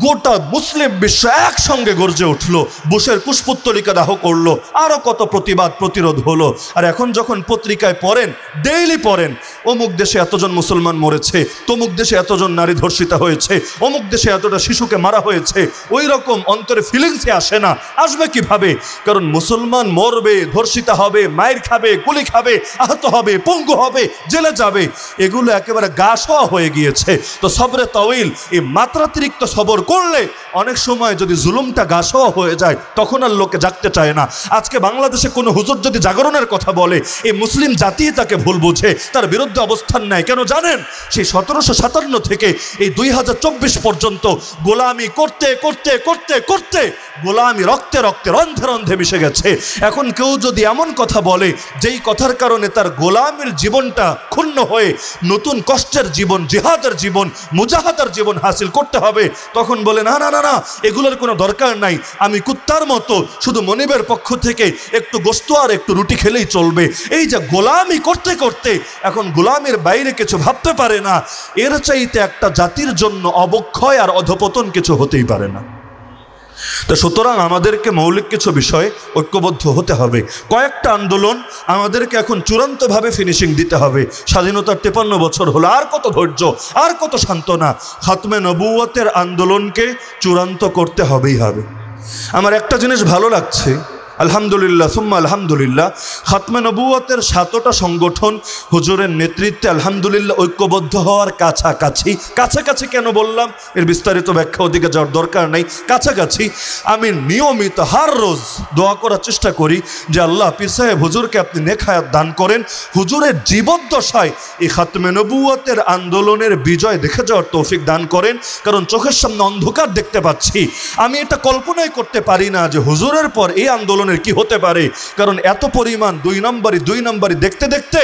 গোটা মুসলিম বিশ্ব একসঙ্গে গর্জে উঠলো, বুশের কুশপুত্তলিকা দাহ করলো, আরও কত প্রতিবাদ প্রতিরোধ হলো। আর এখন যখন পত্রিকায় পড়েন, ডেইলি পড়েন, অমুক দেশে এতজন মুসলমান মরেছে, তমুক দেশে এতজন নারী ধর্ষিতা হয়েছে, অমুক দেশে এতটা শিশুকে মারা হয়েছে, ওই রকম অন্তরে ফিলিংসে আসে না। আসবে কিভাবে? কারণ মুসলমান মরবে, ধর্ষিতা হবে, মায়ের খাবে, গুলি খাবে, আহত হবে, পঙ্গু হবে, জেলে যাবে, এগুলো একেবারে গা শোয়া হয়ে গিয়েছে। তো সবরে তাওইল, এই মাত্রাতিরিক্ত সবর করলে অনেক সময় যদি জুলুমটা গা শোয়া হয়ে যায়, তখন আর লোকে জাগতে চায় না। আজকে বাংলাদেশে কোনো হুজুর যদি জাগরণের কথা বলে, এই মুসলিম জাতি তাকে ভুল বুঝে, তার বিরুদ্ধে অবস্থান নেয়। কেন জানেন? সেই 1757 থেকে এই 2024 পর্যন্ত গোলামি করতে করতে করতে করতে গোলামি রক্তে রক্তে রন্ধে রন্ধে মিশে গেছে। এখন কেউ যদি এমন কথা বলে যেই কথার কারণে তার গোলামির জীবনটা ক্ষুণ্ণ হয়ে নতুন কষ্টের জীবন, জিহাদের জীবন, মুজাহাদার জীবন হাসিল করতে হবে, তখন বলে না না না না, এগুলোর কোনো দরকার নাই, আমি কুত্তার মতো শুধু মনিবের পক্ষ থেকে একটু গোস্ত আর একটু রুটি খেলেই চলবে। এই যে গোলামি করতে করতে এখন গোলামির বাইরে কিছু ভাবতে পারে না, এর চাইতে একটা জাতির জন্য অবক্ষয় আর অধপতন কিছু হতেই পারে না। তো সুতরাং আমাদেরকে মৌলিক কিছু বিষয়ে ঐক্যবদ্ধ হতে হবে। কয়েকটা আন্দোলন আমাদেরকে এখন চূড়ান্তভাবে ফিনিশিং দিতে হবে। স্বাধীনতার 53 বছর হলো, আর কত ধৈর্য, আর কত সান্ত্বনা। খাতমে নবুয়তের আন্দোলনকে চূড়ান্ত করতে হবেই হবে। আমার একটা জিনিস ভালো লাগছে, আলহামদুলিল্লাহ সুম্মা আলহামদুলিল্লাহ, খাতমে নবুয়তের 7টা সংগঠন হুজুরের নেতৃত্বে আলহামদুলিল্লাহ ঐক্যবদ্ধ হওয়ার কাছাকাছি। কাছাকাছি কেন বললাম, এর বিস্তারিত ব্যাখ্যা ওদিকে যাওয়ার দরকার নেই। কাছাকাছি আমি নিয়মিত হার রোজ দোয়া করার চেষ্টা করি যে আল্লাহ পীর সাহেব হুজুরকে আপনি নেক হায়াত দান করেন, হুজুরের জীবদ্দশায় এই খাতমে নবুয়তের আন্দোলনের বিজয় দেখে যাওয়ার তৌফিক দান করেন। কারণ চোখের সামনে অন্ধকার দেখতে পাচ্ছি, আমি এটা কল্পনাই করতে পারি না যে হুজুরের পর এই আন্দোলন কি হতে পারে। কারণ এত পরিমাণ দুই নম্বরই দেখতে দেখতে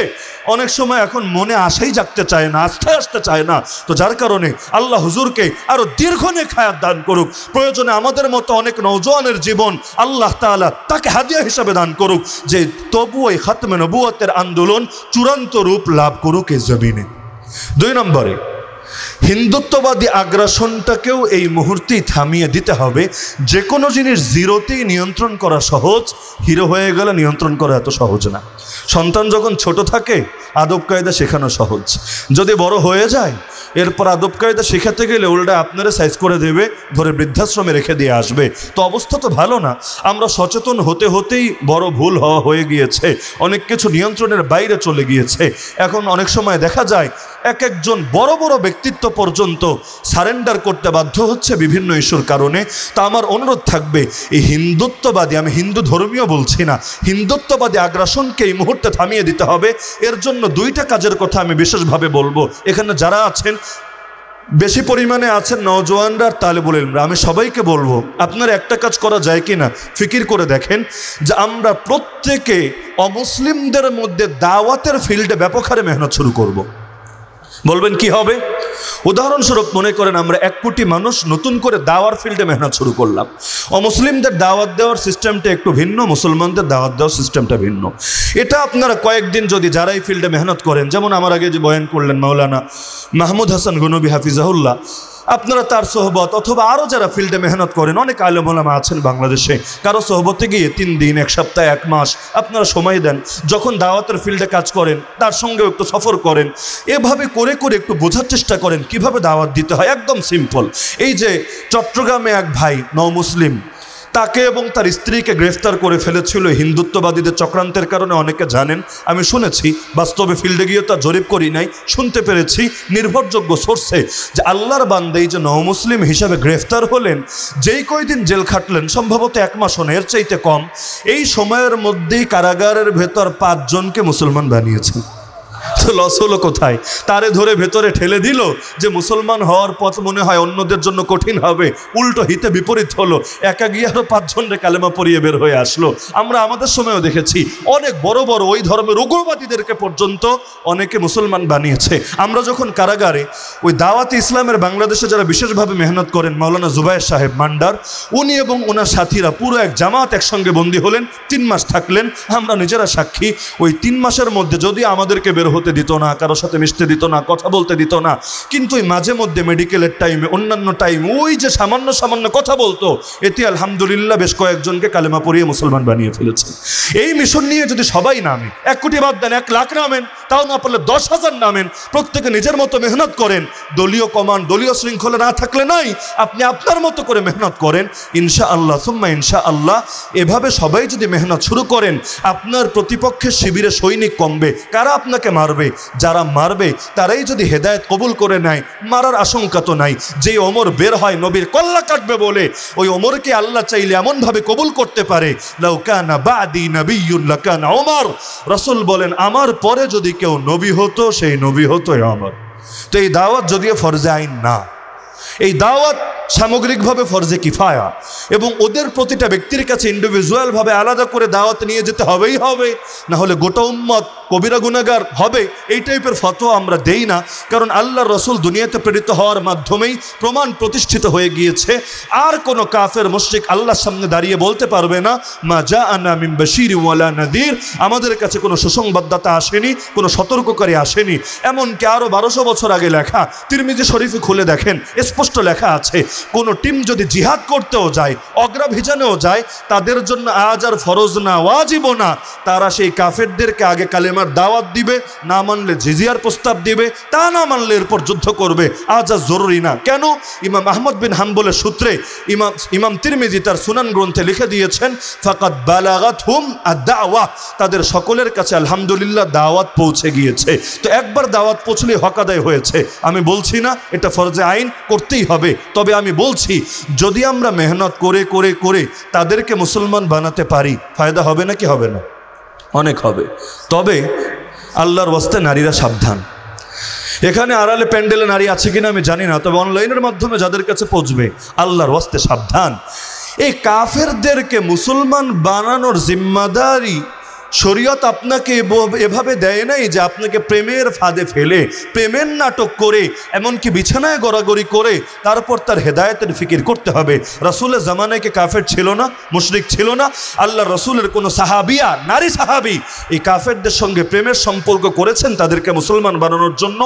অনেক সময় এখন মনে আশাই জাগতে চায় না, আস্থায় আসতে চায় না। তো যার কারণে আল্লাহ হুজুরকে আরো দীর্ঘ নেক হায়াত দান করুক। প্রয়োজনে আমাদের মতো অনেক নওজোয়ানের জীবন আল্লাহ তাআলা তাকে হাদিয়া হিসাবে দান করুক, যে তবু এই খাতমে নবুয়তের আন্দোলন চূড়ান্ত রূপ লাভ করুক এই জমিনে। 2 নম্বরে হিন্দুত্ববাদী আগ্রাসনটাকেও এই মুহূর্তেই থামিয়ে দিতে হবে। যে কোনো জিনিস জিরোতেই নিয়ন্ত্রণ করা সহজ, হিরো হয়ে গেলে নিয়ন্ত্রণ করা এত সহজ না। সন্তান যখন ছোট থাকে আদব কায়দা শেখানো সহজ, যদি বড় হয়ে যায় এরপর আদব কায়দা শেখাতে গেলে উল্টা আপনারা সাইজ করে দেবে, ধরে বৃদ্ধাশ্রমে রেখে দিয়ে আসবে। তো অবস্থা তো ভালো না। আমরা সচেতন হতে হতেই বড় ভুল হয়ে গিয়েছে, অনেক কিছু নিয়ন্ত্রণের বাইরে চলে গিয়েছে। এখন অনেক সময় দেখা যায় একজন বড় বড় ব্যক্তিত্ব পর্যন্ত সারেন্ডার করতে বাধ্য হচ্ছে বিভিন্ন ইস্যুর কারণে। তা আমার অনুরোধ থাকবে, এই হিন্দুত্ববাদী, আমি হিন্দু ধর্মীয় বলছি না, হিন্দুত্ববাদী আগ্রাসনকে এই মুহূর্তে থামিয়ে দিতে হবে। এর জন্য 2টা কাজের কথা আমি বিশেষভাবে বলবো। এখানে যারা আছেন, বেশি পরিমাণে আছেন নওজোয়ানরা, তালেবুল ইলমরা, আমি সবাইকে বলবো আপনারা একটা কাজ করা যায় কিনা ফিকির করে দেখেন, যে আমরা প্রত্যেকে অমুসলিমদের মধ্যে দাওয়াতের ফিল্ডে ব্যাপক হারে মেহনত শুরু করব। বলবেন কি হবে? উদাহরণস্বরূপ মনে করেন আমরা 1 কোটি মানুষ নতুন করে দাওয়ার ফিল্ডে মেহনত শুরু করলাম। অমুসলিমদের দাওয়াত দেওয়ার সিস্টেমটা একটু ভিন্ন, মুসলমানদের দাওয়াত দেওয়ার সিস্টেমটা ভিন্ন। এটা আপনারা কয়েকদিন যদি যারা এই ফিল্ডে মেহনত করেন, যেমন আমার আগে যে বয়ান করলেন মাওলানা মাহমুদ হাসান গনবী হাফিজাহুল্লাহ, আপনারা তার সোহবত অথবা আরও যারা ফিল্ডে মেহনত করেন, অনেক আলেম ওলামা আছেন বাংলাদেশে, কারো সোহবতে গিয়ে 3 দিন, 1 সপ্তাহ, 1 মাস আপনারা সময় দেন। যখন দাওয়াতের ফিল্ডে কাজ করেন তার সঙ্গেও একটু সফর করেন, এভাবে করে করে একটু বোঝার চেষ্টা করেন কিভাবে দাওয়াত দিতে হয়। একদম সিম্পল। এই যে চট্টগ্রামে এক ভাই নও-মুসলিম, তাকে এবং তার স্ত্রীকে গ্রেফতার করে ফেলেছিল হিন্দুত্ববাদীদের চক্রান্তের কারণে, অনেকে জানেন, আমি শুনেছি, বাস্তবে ফিল্ডে গিয়ে তা জরিপ করি নাই, শুনতে পেরেছি নির্ভরযোগ্য সোর্সে, যে আল্লাহর বান্দা এই যে নও-মুসলিম হিসাবে গ্রেফতার হলেন, যেই কয়দিন জেল খাটলেন, সম্ভবত 1 মাস না এর চাইতে কম, এই সময়ের মধ্যেই কারাগারের ভেতর 5 জনকে মুসলমান বানিয়েছেন। তো লস হলো কোথায়? তারে ধরে ভেতরে ঠেলে দিল যে মুসলমান হওয়ার পথ মনে হয় অন্যদের জন্য কঠিন হবে, উল্টো হিতে বিপরীত হলো, একা গিয়ে আরো 5 জনরে কালেমা পড়িয়ে বের হয়ে আসলো। আমরা আমাদের সময়ও দেখেছি অনেক বড় বড় ওই ধর্মের উগ্রবাদীদেরকে পর্যন্ত অনেকে মুসলমান বানিয়েছে। আমরা যখন কারাগারে ওই দাওয়াতে ইসলামের বাংলাদেশে যারা বিশেষভাবে মেহনত করেন, মাওলানা জুবায়ের সাহেব মান্ডার, উনি এবং ওনার সাথীরা পুরো এক জামাত একসঙ্গে বন্দী হলেন, 3 মাস থাকলেন। আমরা নিজেরা সাক্ষী, ওই 3 মাসের মধ্যে যদি আমাদেরকে বের হতে দিত না, কারোর সাথে মিশতে দিত না, কথা বলতে দিত না, কিন্তু ওই মাঝে মধ্যে মেডিকেলের টাইমে, অন্যান্য টাইমে ওই যে সামান্য সামান্য কথা বলতো, এতে আলহামদুলিল্লাহ বেশ কয়েকজনকে কালেমা পড়িয়ে মুসলমান বানিয়ে ফেলেছে। এই মিশন নিয়ে যদি সবাই নামে, 1 কোটি বাদ দেন, 1 লাখ নামেন, তাও না পারলে 10,000 নামেন, প্রত্যেকে নিজের মতো মেহনত করেন, দলীয় কমান্ড, দলীয় শৃঙ্খলা না থাকলে নাই, আপনি আপনার মতো করে মেহনত করেন, ইনশাআল্লাহ সুম্মা ইনশাআল্লাহ, এভাবে সবাই যদি মেহনত শুরু করেন, আপনার প্রতিপক্ষের শিবিরে সৈনিক কমবে। কারা আপনাকে মারবে? যারা মারবে তারাই যদি হেদায়েত কবুল করে নেয়, মারার আশঙ্কা তো নাই। যে ওমর বের হয় নবীর কল্লা কাটবে বলে, ওই ওমরকে আল্লাহ চাইলে এমনভাবে কবুল করতে পারে, লাউ কানা বাদি নবিয়্যুন লাকানা ওমর। রাসূল বলেন, আমার পরে যদি কেউ নবী হতো, সেই নবী হতো ওমর। তো এই দাওয়াত যদিও ফরজে আইন না, এই দাওয়াত সামগ্রিকভাবে ফরজে কিফায়া, এবং ওদের প্রতিটা ব্যক্তির কাছে ইন্ডিভিজুয়ালভাবে আলাদা করে দাওয়াত নিয়ে যেতে হবেই হবে, না হলে গোটা উম্মত কবিরা গুনাহগার হবে, এই টাইপের ফতোয়া আমরা দেই না। কারণ আল্লাহর রাসূল দুনিয়াতে প্রেরিত হওয়ার মাধ্যমেই প্রমাণ প্রতিষ্ঠিত হয়ে গিয়েছে, আর কোনো কাফের মুশরিক আল্লাহর সামনে দাঁড়িয়ে বলতে পারবে না মা জাআনা মিন বাশীরিন ওয়ালা নাযীর, আমাদের কাছে কোনো সুসংবাদদাতা আসেনি, কোনো সতর্ককারী আসেনি। এমনকি আরও 1200 বছর আগে লেখা, তিরমিজি শরীফে খুলে দেখেন, স্পষ্ট লেখা আছে, কোনো টিম যদি জিহাদ করতেও যায়, অগ্রাভিযানেও যায়, তাদের জন্য আজ আর ফরজ না, ওয়াজিবও না, তারা সেই কাফেরদেরকে আগে কালেমার দাওয়াত দিবে, না মানলে জিজিয়ার প্রস্তাব দিবে, তা না মানলে এরপর যুদ্ধ করবে। আজ আর জরুরি না। কেন? ইমাম আহমদ বিন হাম্বলের সূত্রে ইমাম তিরমিজি তার সুনান গ্রন্থে লিখে দিয়েছেন, ফাকাদ বালাগাতহুম আদ-দাওয়া, তাদের সকলের কাছে আলহামদুলিল্লাহ দাওয়াত পৌঁছে গিয়েছে। তো একবার দাওয়াত পৌঁছলে হক আদায় হয়েছে। আমি বলছি না এটা ফরজে আইন, করতেই হবে, তবে আমি বলছি যদি আমরা মেহনত করে করে করে তাদেরকে মুসলমান বানাতে পারি, ফায়দা হবে নাকি হবে না? অনেক হবে। তবে আল্লাহর ওয়াস্তে নারীরা সাবধান। এখানে আড়ালে প্যান্ডেলে নারী আছে কিনা আমি জানি না, তবে অনলাইনের মাধ্যমে যাদের কাছে পৌঁছবে, আল্লাহর ওয়াস্তে সাবধান। এই কাফেরদেরকে মুসলমান বানানোর জিম্মাদারি শরীয়ত আপনাকে এভাবে দেয় নাই যে আপনাকে প্রেমের ফাঁদে ফেলে, প্রেমের নাটক করে, এমনকি বিছানায় গড়াগড়ি করে তারপর তার হেদায়েতের ফিকির করতে হবে। রাসূলের জামানায় কি কাফের ছিল না, মুশরিক ছিল না? আল্লাহ রাসূলের কোনো সাহাবিয়া, নারী সাহাবি এই কাফেরদের সঙ্গে প্রেমের সম্পর্ক করেছেন তাদেরকে মুসলমান বানানোর জন্য?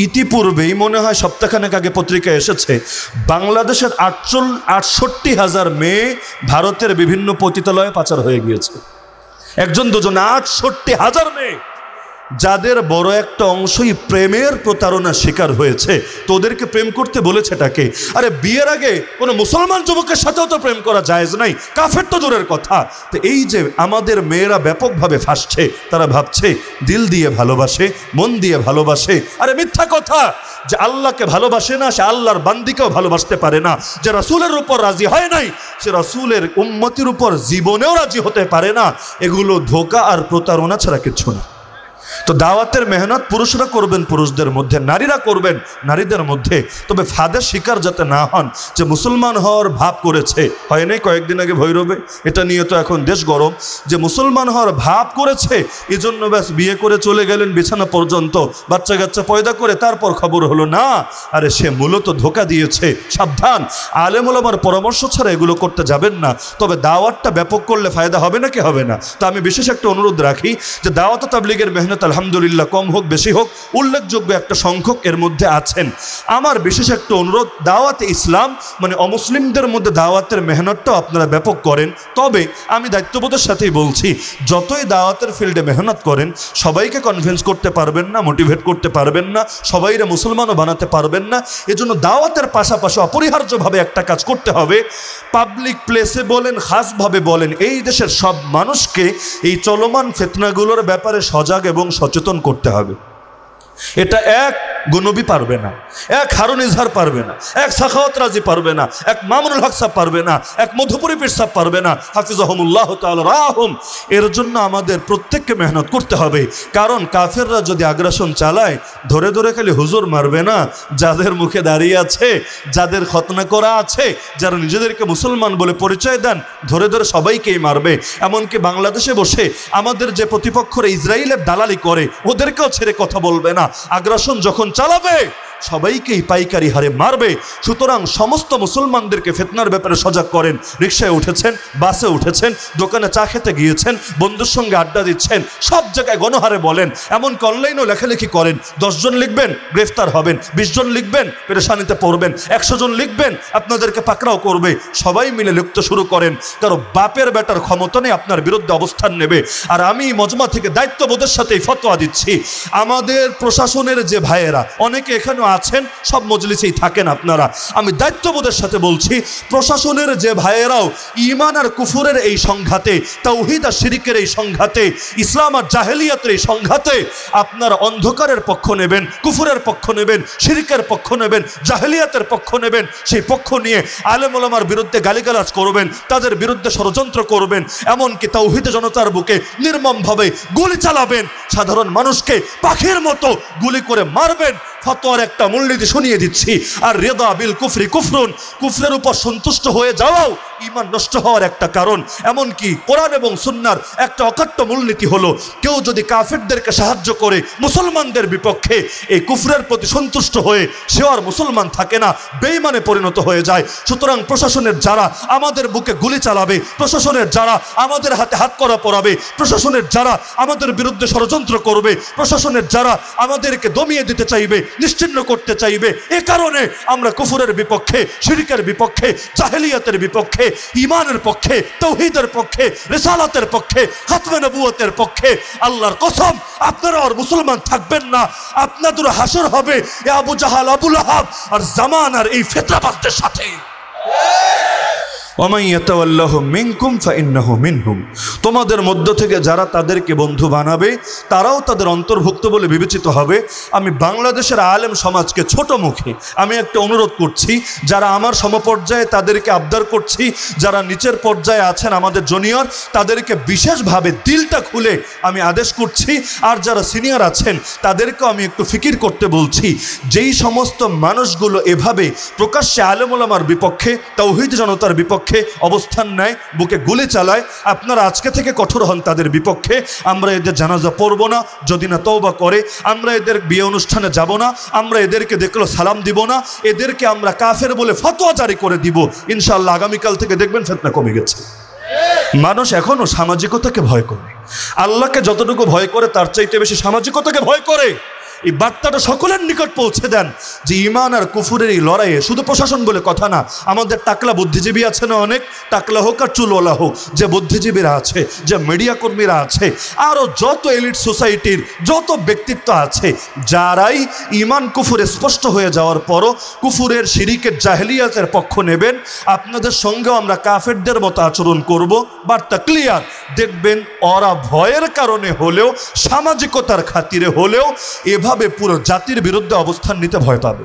ইতিপূর্বেই মনে হয় সপ্তাহখানেক আগে পত্রিকায় এসেছে, বাংলাদেশের 68,000 মেয়ে ভারতের বিভিন্ন পতিতালয়ে পাচার হয়ে গিয়েছে। একজন দুজন 68,000 মেয়ে, যাদের বড় একটা অংশই প্রেমের প্রতারণার শিকার হয়েছে। তো ওদেরকে প্রেম করতে বলেছেটাকে? আরে বিয়ের আগে কোনো মুসলমান যুবকের সাথেও তো প্রেম করা জায়েজ নাই, কাফের তো দূরের কথা। তো এই যে আমাদের মেয়েরা ব্যাপকভাবে ফাঁসছে, তারা ভাবছে দিল দিয়ে ভালোবাসে, মন দিয়ে ভালোবাসে। আরে মিথ্যা কথা। যে আল্লাহকে ভালোবাসে না, সে আল্লাহর বান্দিকেও ভালোবাসতে পারে না। যে রাসূলের উপর রাজি হয় নাই, সে রাসূলের উম্মতির উপর জীবনেও রাজি হতে পারে না। এগুলো ধোঁকা আর প্রতারণা ছাড়া কিছু না। তো দাওয়াতের মেহনত পুরুষরা করবেন পুরুষদের মধ্যে, নারীরা করবেন নারীদের মধ্যে। তবে ফাঁদের শিকার যাতে না হন, যে মুসলমান হওয়ার ভাব করেছে, হয় নাই কয়েকদিন আগে ভৈরবে, এটা নিয়ে তো এখন দেশ গরম, যে মুসলমান হওয়ার ভাব করেছে, এই জন্য ব্যাস বিয়ে করে চলে গেলেন বিছানা পর্যন্ত, বাচ্চা কাচ্চা পয়দা করে তারপর খবর হলো না। আরে সে মূলত ধোঁকা দিয়েছে। সাবধান, আলেম ওলামার পরামর্শ ছাড়া এগুলো করতে যাবেন না। তবে দাওয়াতটা ব্যাপক করলে ফায়দা হবে নাকি হবে না? তো আমি বিশেষ একটা অনুরোধ রাখি যে দাওয়াত তাবলীগের মেহনত আলহামদুলিল্লাহ কম হোক বেশি হোক, উল্লেখযোগ্য একটা সংখ্যক এর মধ্যে আছেন। আমার বিশেষ একটা অনুরোধ, দাওয়াতে ইসলাম মানে অমুসলিমদের মধ্যে দাওয়াতের মেহনতটাও আপনারা ব্যাপক করেন। তবে আমি দায়িত্ববোধের সাথেই বলছি, যতই দাওয়াতের ফিল্ডে মেহনত করেন, সবাইকে কনভিন্স করতে পারবেন না, মোটিভেট করতে পারবেন না, সবাইরে মুসলমানও বানাতে পারবেন না। এজন্য দাওয়াতের পাশাপাশি অপরিহার্যভাবে একটা কাজ করতে হবে। পাবলিক প্লেসে বলেন, খাসভাবে বলেন, এই দেশের সব মানুষকে এই চলমান ফিতনাগুলোর ব্যাপারে সজাগ এবং সচেতন করতে হবে। এটা এক গনবী পারবে না, এক হারুন ইজহার পারবে না, এক সাখাওয়াত রাজি পারবে না, এক মামুনুল হক সাহেব পারবে না, এক মধুপুরী পীর সাহেব পারবে না, হাফিজাহুমুল্লাহ তাআলা রাহুম। এর জন্য আমাদের প্রত্যেককে মেহনত করতে হবে। কারণ কাফেররা যদি আগ্রাসন চালায়, ধরে ধরে খালি হুজুর মারবে না, যাদের মুখে দাঁড়িয়ে আছে, যাদের খতনা করা আছে, যারা নিজেদেরকে মুসলমান বলে পরিচয় দেন, ধরে ধরে সবাইকেই মারবে। এমনকি বাংলাদেশে বসে আমাদের যে প্রতিপক্ষরা ইসরায়েলের দালালি করে, ওদেরকেও ছেড়ে কথা বলবে না। আগ্রাসন যখন চালাবে, সবাইকেই পাইকারি হারে মারবে। সুতরাং সমস্ত মুসলমানদেরকে ফিতনার ব্যাপারে সজাগ করেন। রিকশায় উঠেছেন, বাসে উঠেছেন, দোকানে চা খেতে গিয়েছেন, বন্ধুর সঙ্গে আড্ডা দিচ্ছেন, সব জায়গায় গণহারে বলেন। এমনকি অনলাইনেও লেখালেখি করেন। 10 জন লিখবেন, গ্রেফতার হবেন। 20 জন লিখবেন, পেরেশানিতে পড়বেন। 100 জন লিখবেন, আপনাদেরকে পাকড়াও করবে। সবাই মিলে লিখতে শুরু করেন। কারো বাপের বেটার ক্ষমতা নেই আপনার বিরুদ্ধে অবস্থান নেবে। আর আমি মজমা থেকে দায়িত্ববোধের সাথে ফতোয়া দিচ্ছি, আমাদের প্রশাসনের যে ভাইয়েরা, অনেকে এখানে আছেন, সব মজলিসেই থাকেন আপনারা, আমি দায়িত্ববোধের সাথে বলছি, প্রশাসনের যে ভাইয়েরাও ঈমান আর কুফরের এই সংঘাতে, তাওহীদ আর শিরকের এই সংঘাতে, ইসলাম আর জাহেলিয়াতের এই সংঘাতে আপনারা অন্ধকারের পক্ষ নেবেন, কুফরের পক্ষ নেবেন, শিরকের পক্ষ নেবেন, জাহেলিয়াতের পক্ষ নেবেন, সেই পক্ষ নিয়ে আলেম ওলামার বিরুদ্ধে গালিগালাজ করবেন, তাদের বিরুদ্ধে ষড়যন্ত্র করবেন, এমনকি তাওহীদ জনতার বুকে নির্মমভাবে গুলি চালাবেন, সাধারণ মানুষকে পাখির মতো গুলি করে মারবেন। ফতোয়ার একটা মূলনীতি শুনিয়ে দিচ্ছি, আর রিদা বিল কুফরি কুফরুন, কুফরের উপর সন্তুষ্ট হয়ে যাওয়াও ঈমান নষ্ট হওয়ার একটা কারণ। এমনকি কোরআন এবং সুন্নাহর একটা অকাট্য মূলনীতি হলো, কেউ যদি কাফেরদেরকে সাহায্য করে মুসলমানদের বিপক্ষে, এই কুফরের প্রতি সন্তুষ্ট হয়ে সে আর মুসলমান থাকে না, বেঈমানে পরিণত হয়ে যায়। সুতরাং প্রশাসনের যারা আমাদের বুকে গুলি চালাবে, প্রশাসনের যারা আমাদের হাতে হাত করা পরাবে, প্রশাসনের যারা আমাদের বিরুদ্ধে ষড়যন্ত্র করবে, প্রশাসনের যারা আমাদেরকে দমিয়ে দিতে চাইবে, নিশ্চিহ্ন করতে চাইবে, এ কারণে আমরা কুফরের বিপক্ষে, শিরকের বিপক্ষে, জাহেলিয়াতের বিপক্ষে, ঈমানের পক্ষে, তাওহীদের পক্ষে, রিসালাতের পক্ষে, খাতমে নবুয়তের পক্ষে। আল্লাহর কসম, আপনারা আর মুসলমান থাকবেন না, আপনাদের হাসর হবে এ আবু জাহাল, আবু লাহাব আর জামানার এই ফিতনাবাজদের সাথে। তোমাদের মধ্য থেকে যারা তাদেরকে বন্ধু বানাবে তারাও তাদের অন্তর্ভুক্ত বলে বিবেচিত হবে। আমি বাংলাদেশের আলেম সমাজকে ছোট মুখে আমি একটা অনুরোধ করছি, যারা আমার সমপর্যায়ে তাদেরকে আবদার করছি, যারা নিচের পর্যায়ে আছেন আমাদের জুনিয়র তাদেরকে বিশেষভাবে দিলটা খুলে আমি আদেশ করছি, আর যারা সিনিয়র আছেন তাদেরকেও আমি একটু ফিকির করতে বলছি। যেই সমস্ত মানুষগুলো এভাবে প্রকাশ্যে আলেম ওলামার বিপক্ষে, তাওহীদ জনতার বিপক্ষে অবস্থান নেয়, বুকে গুলি চালায়, আপনারা আজকে থেকে কঠোর হন তাদের বিপক্ষে। আমরা এদের জানাজা পড়ব না যদি না তওবা করে, আমরা এদের বিয়ে অনুষ্ঠানে যাব না, আমরা এদেরকে দেখলো সালাম দিব না, এদেরকে আমরা কাফের বলে ফতোয়া জারি করে দিব। ইনশাআল্লাহ আগামীকাল থেকে দেখবেন ফিতনা কমে গেছে। মানুষ এখনো সামাজিকতাকে ভয় করে, আল্লাহকে যতটুকু ভয় করে তার চাইতে বেশি সামাজিকতাকে ভয় করে। এই বার্তাটা সকলের নিকট পৌঁছে দেন যে ঈমান আর কুফুরের এই লড়াইয়ে শুধু প্রশাসন বলে কথা না, আমাদের টাকলা বুদ্ধিজীবী আছে না, অনেক টাকলা হোক আর চুলওয়ালা হোক, যে বুদ্ধিজীবীরা আছে, যে মিডিয়া কর্মীরা আছে, আরও যত এলিট সোসাইটির যত ব্যক্তিত্ব আছে, যারাই ঈমান কুফুর স্পষ্ট হয়ে যাওয়ার পরও কুফুরের, শিরিকের, জাহেলিয়াতের পক্ষ নেবেন, আপনাদের সঙ্গেও আমরা কাফেরদের মতো আচরণ করব। বার্তা ক্লিয়ার। দেখবেন ওরা ভয়ের কারণে হলেও, সামাজিকতার খাতিরে হলেও এভাবে পুরো জাতির বিরুদ্ধে অবস্থান নিতে ভয় পাবে।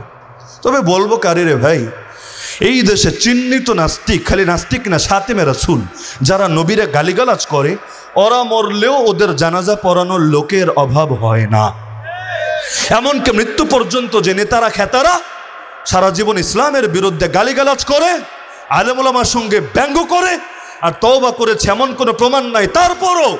তবে বলবো কারে রে ভাই, এই দেশে চিহ্নিত নাস্তিক, খালি নাস্তিক না, শাতিমে রাসূল যারা নবীরে গালিগালাজ করে, ওরা মরলেও ওদের জানাজা পড়ানোর লোকের অভাব হয় না। এমনকি মৃত্যু পর্যন্ত যে নেতারা খেতারা সারা জীবন ইসলামের বিরুদ্ধে গালিগালাজ করে, আলেম ওলামার সঙ্গে ব্যঙ্গ করে আর তওবা করেছে এমন কোনো প্রমাণ নাই, তারপরও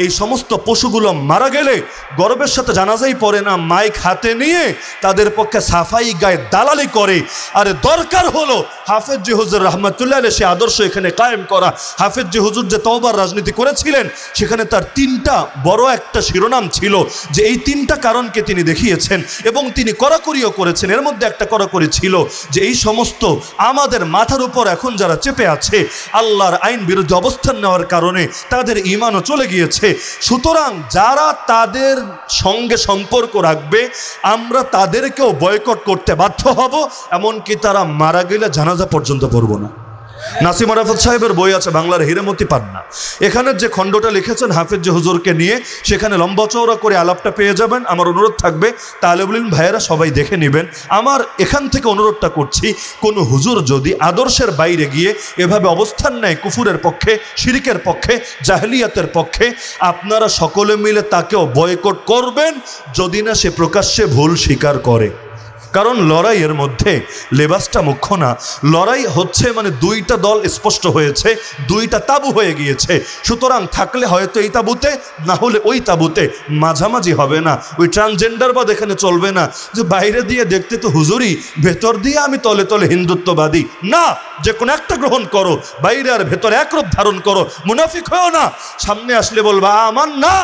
এই সমস্ত পশুগুলো মারা গেলে গর্বের সাথে জানাজাই পড়ে না, মাইক হাতে নিয়ে তাদের পক্ষে সাফাই গায়ে দালালি করে। আরে দরকার হলো হাফেজ জি হুজুর রহমাতুল্লাহ আলাইহি সে আদর্শ এখানে কায়েম করা। হাফেজ জি হুজুর যে তওবার রাজনীতি করেছিলেন, সেখানে তার তিনটা বড় একটা শিরোনাম ছিল, যে এই তিনটা কারণকে তিনি দেখিয়েছেন এবং তিনি কড়াকড়িও করেছেন। এর মধ্যে একটা কড়াকড়ি ছিল যে এই সমস্ত আমাদের মাথার উপর এখন যারা চেপে আছে, আল্লাহর আইন বিরুদ্ধে অবস্থান নেওয়ার কারণে তাদের ঈমানও চলে গিয়েছে। সুতরাং যারা তাদের সঙ্গে সম্পর্ক রাখবে আমরা তাদেরকেও বয়কট করতে বাধ্য হব, এমনকি তারা মারা গেলে জানাজা পর্যন্ত পড়ব না। নাসিম আরাফাত সাহেবের বই আছে বাংলার হিরেমতি পান্না, এখানে যে খণ্ডটা লিখেছেন হাফেজ জি হুজুরকে নিয়ে, সেখানে লম্বা চওড়া করে আলাপটা পেয়ে যাবেন। আমার অনুরোধ থাকবে তালেবুল ইলম ভাইয়েরা সবাই দেখে নেবেন। আমার এখান থেকে অনুরোধটা করছি, কোনো হুজুর যদি আদর্শের বাইরে গিয়ে এভাবে অবস্থান নেয় কুফুরের পক্ষে, শিরিকের পক্ষে, জাহেলিয়াতের পক্ষে, আপনারা সকলে মিলে তাকেও বয়কট করবেন যদি না সে প্রকাশ্যে ভুল স্বীকার করে। কারণ লড়াইয়ের মধ্যে লেবাসটা মুখ্য না, লড়াই হচ্ছে মানে দুইটা দল স্পষ্ট হয়েছে, দুইটা তাবু হয়ে গিয়েছে। সুতরাং থাকলে হয়তো এই তাবুতে, না হলে ওই তাবুতে, মাঝামাঝি হবে না। ওই ট্রান্সজেন্ডারবাদ এখানে চলবে না, যে বাইরে দিয়ে দেখতে তো হুজুরি, ভেতর দিয়ে আমি তলে তলে হিন্দুত্ববাদী। না, যে কোনো একটা গ্রহণ করো, বাইরে আর ভেতরে একরূপ ধারণ করো, মুনাফিক হয়েও না। সামনে আসলে বলবা আমান না,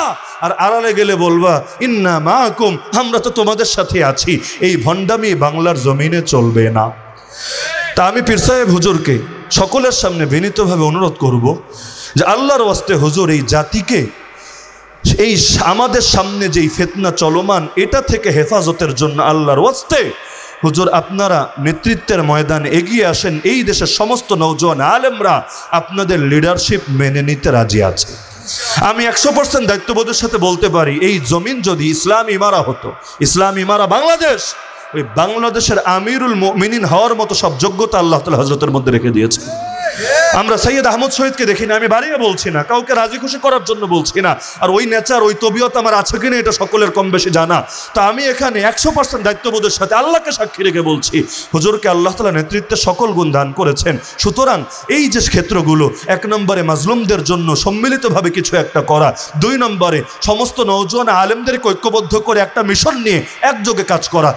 আর আড়ালে গেলে বলবা ইন্না মাআকুম, আমরা তো তোমাদের সাথে আছি। এই ভণ্ডামি বাংলার জমিনে চলবে না। তা আমি পীর সাহেব হুজুরকে সকলের সামনে বিনীতভাবে অনুরোধ করব যে আল্লাহর ওয়াস্তে হুজুর এই জাতিকে, এই আমাদের সামনে যেই ফিতনা চলমান, এটা থেকে হেফাজতের জন্য আল্লাহর ওয়াস্তে হুজুর আপনারা নেতৃত্বের ময়দানে এগিয়ে আসেন। এই দেশের সমস্ত নওজোয়ান আলেমরা আপনাদের লিডারশিপ মেনে নিতে রাজি আছে। আমি 100% দায়িত্ববোধের সাথে বলতে পারি, এই জমিন যদি ইসলাম ইমারা হতো, ইসলাম ইমারা বাংলাদেশ, ওই বাংলাদেশের আমিরুল মুমিনিন হওয়ার মতো সব যোগ্যতা আল্লাহ তাআলা হযরতের মধ্যে রেখে দিয়েছে। আমরা সৈয়দ আহমদ শহীদকে দেখি না, আমি বাড়িয়ে বলছি না, কাউকে রাজি খুশি করার জন্য বলছি না, আর ওই নেচার ওই তবিয়ত আমার আছে কিনা এটা সকলের কম বেশি জানা। তা আমি এখানে 100% দায়িত্ববোধের সাথে আল্লাহকে সাক্ষী রেখে বলছি, হুজুরকে আল্লাহ তাআলা নেতৃত্বে সকল গুণ দান করেছেন। সুতরাং এই যে ক্ষেত্রগুলো, 1 নম্বরে মাজলুমদের জন্য সম্মিলিতভাবে কিছু একটা করা, 2 নম্বরে সমস্ত নওজোয়ান আলেমদেরকে ঐক্যবদ্ধ করে একটা মিশন নিয়ে একযোগে কাজ করা,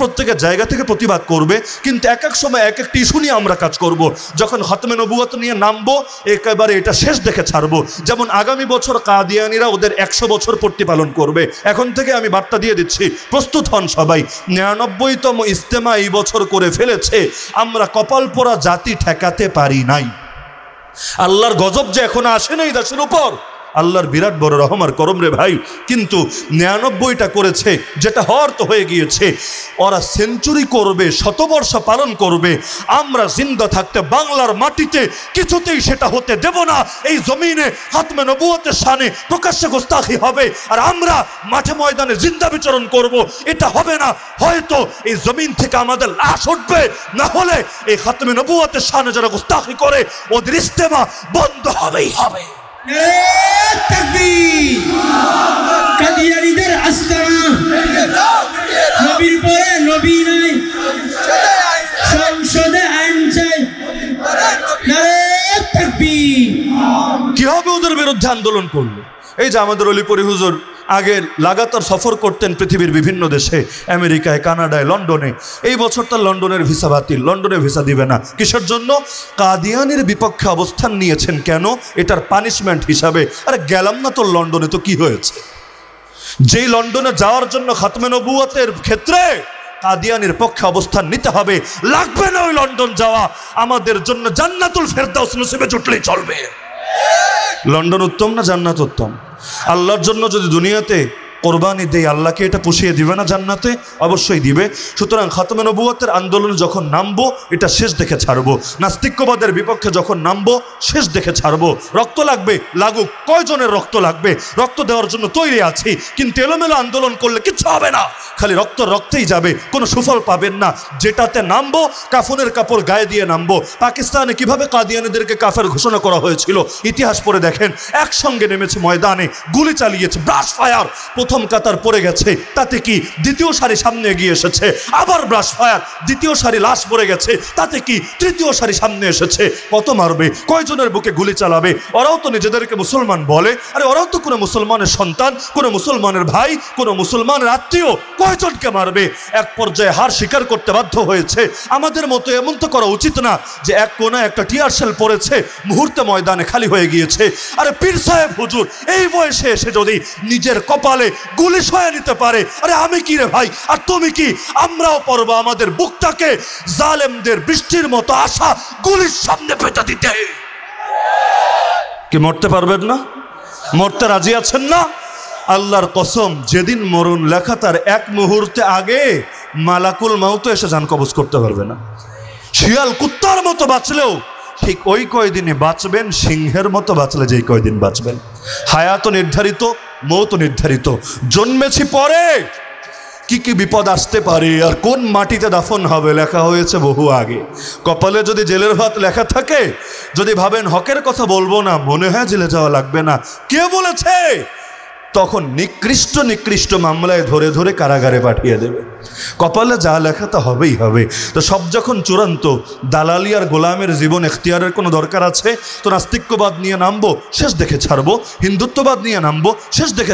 প্রত্যেকের জায়গা থেকে প্রতিবাদ করবে, কিন্তু এক এক সময় এক একটি ইস্যু নিয়ে আমরা কাজ করব। যখন খতমে নবুয়ত নিয়ে নামবো একেবারে এটা শেষ দেখে ছাড়বো। যেমন আগামী বছর কাদিয়ানিরা ওদের 100 বছর পূর্তি পালন করবে, এখন থেকে আমি বার্তা দিয়ে দিচ্ছি, প্রস্তুত হন সবাই। 99তম ইজতেমা এই বছর করে ফেলেছে, আমরা কপাল পোড়া জাতি ঠেকাতে পারি নাই। আল্লাহর গজব যে এখন আসে নাই দেশের উপর, আল্লাহর বিরাট বড় রহম আর করম রে ভাই। কিন্তু 99টা করেছে, যেটা হওয়ার তো হয়ে গিয়েছে। ওরা সেঞ্চুরি করবে, শতবর্ষ পালন করবে, আমরা জিন্দা থাকতে বাংলার মাটিতে কিছুতেই সেটা হতে দেব না। এই জমিনে খতমে নবুয়তের শানে প্রকাশ্যে গোস্তাখি হবে, আর আমরা মাঠে ময়দানে জিন্দা বিচরণ করব, এটা হবে না। হয়তো এই জমিন থেকে আমাদের লাশ উঠবে, না হলে এই খতমে নবুয়তের শানে যারা গোস্তাখি করে ওদের ইজতেমা বন্ধ হবেই হবে। কাদিয়ানীদের আস্তানা, নবীর পরে নবী নাই, সংসদে আইন চাই। কি হবে ওদের বিরুদ্ধে আন্দোলন করলে? এই যে আমাদের অলিপুরি হুজুর আগের লাগাতার সফর করতেন পৃথিবীর বিভিন্ন দেশে, আমেরিকায়, কানাডায়, লন্ডনে। এই বছর তার লন্ডনের ভিসা বাতিল, লন্ডনে ভিসা দিবে না। কিসের জন্য? কাদিয়ানির বিপক্ষে অবস্থান নিয়েছেন। কেন? এটার পানিশমেন্ট হিসাবে। আরে গেলাম না তোর লন্ডনে, তো কি হয়েছে? যেই লন্ডনে যাওয়ার জন্য খতমে নবুয়তের ক্ষেত্রে কাদিয়ানির পক্ষে অবস্থান নিতে হবে, লাগবে না ওই লন্ডন যাওয়া, আমাদের জন্য জান্নাতুল ফেরদাউস নসিবে জুটলেই চলবে। লন্ডন উত্তম না জান্নাত উত্তম? আল্লাহর জন্য যদি দুনিয়াতে কোরবানি দেই, আল্লাহকে এটা পুষিয়ে দিবে না জান্নাতে? অবশ্যই দিবে। সুতরাং খতমে নবুয়তের আন্দোলনে যখন নামবো এটা শেষ দেখে ছাড়বো। নাস্তিক্যবাদের বিপক্ষে যখন নামবো শেষ দেখে ছাড়বো। রক্ত লাগবে, লাগুক, কয়জনের রক্ত লাগবে, রক্ত দেওয়ার জন্য তৈরি আছি। কিন্তু এলোমেলো আন্দোলন করলে কিচ্ছু হবে না, খালি রক্তেই যাবে, কোনো সুফল পাবেন না। যেটাতে নামবো কাফনের কাপড় গায়ে দিয়ে নামবো। পাকিস্তানে কিভাবে কাদিয়ানীদেরকে কাফের ঘোষণা করা হয়েছিল ইতিহাস পড়ে দেখেন। একসঙ্গে নেমেছে ময়দানে, গুলি চালিয়েছে, ব্রাশ ফায়ার। প্রথম কাতার পড়ে গেছে, তাতে কি? দ্বিতীয় সারি সামনে এগিয়ে এসেছে, আবার ব্রাশ ফায়ার, দ্বিতীয় সারি লাশ পড়ে গেছে, তাতে কি? তৃতীয় সারি সামনে এসেছে। কত মারবে? কয়জনের বুকে গুলি চালাবে? ওরাও তো নিজেদেরকে মুসলমান বলে, আরে ওরাও তো কোনো মুসলমানের সন্তান, কোনো মুসলমানের ভাই, কোনো মুসলমানের আত্মীয়, কয়জনকে মারবে? এক পর্যায়ে হার স্বীকার করতে বাধ্য হয়েছে। আমাদের মতো এমন তো করা উচিত না যে এক কোনায় একটা টিয়ার শেল পড়েছে, মুহূর্তে ময়দানে খালি হয়ে গিয়েছে। আরে পীর সাহেব হুজুর এই বয়সে এসে যদি নিজের কপালে গুলি সয়ে নিতে পারে, আরে আমি কি রে ভাই, আর তুমি কি? আমরাও পারবো আমাদের বুকটাকে জালেমদের বৃষ্টির মতো আশা গুলির সামনে পেতে দিতে। কি মরতে পারবেন না? মরতে রাজি আছেন না? আল্লাহর কসম, যেদিন মরণ লেখা তার এক মুহূর্তে আগে মালাকুল মাউত এসে জান কবজ করতে পারবে না। শিয়াল কুত্তার মতো বাঁচলেও ঠিক ওই কয়দিনে বাঁচবেন, সিংহের মতো বাঁচলে যেই কয়দিন বাঁচবেন। হায়াত নির্ধারিত, মৌত নির্ধারিত। জন্মেছি পরে, কি কি বিপদ আসতে পারে আর কোন মাটিতে দাফন হবে লেখা হয়েছে বহু আগে। কপালে যদি জেলের ভাত লেখা থাকে, যদি ভাবেন হকের কথা বলবো না, মনে হয় জেলে যাওয়া লাগবে না, কে বলেছে? তখন নিকৃষ্ট মামলায় ধরে ধরে কারাগারে পাঠিয়ে দেবে। কপালে যা লেখা তা হবেই হবে। তো সব যখন চূড়ান্ত, দালালি আর গোলামের জীবন এখতিয়ারের কোনো দরকার আছে? তো নাস্তিক্যবাদ নিয়ে নামবো, শেষ দেখে ছাড়বো। হিন্দুত্ববাদ নিয়ে নামবো, শেষ দেখে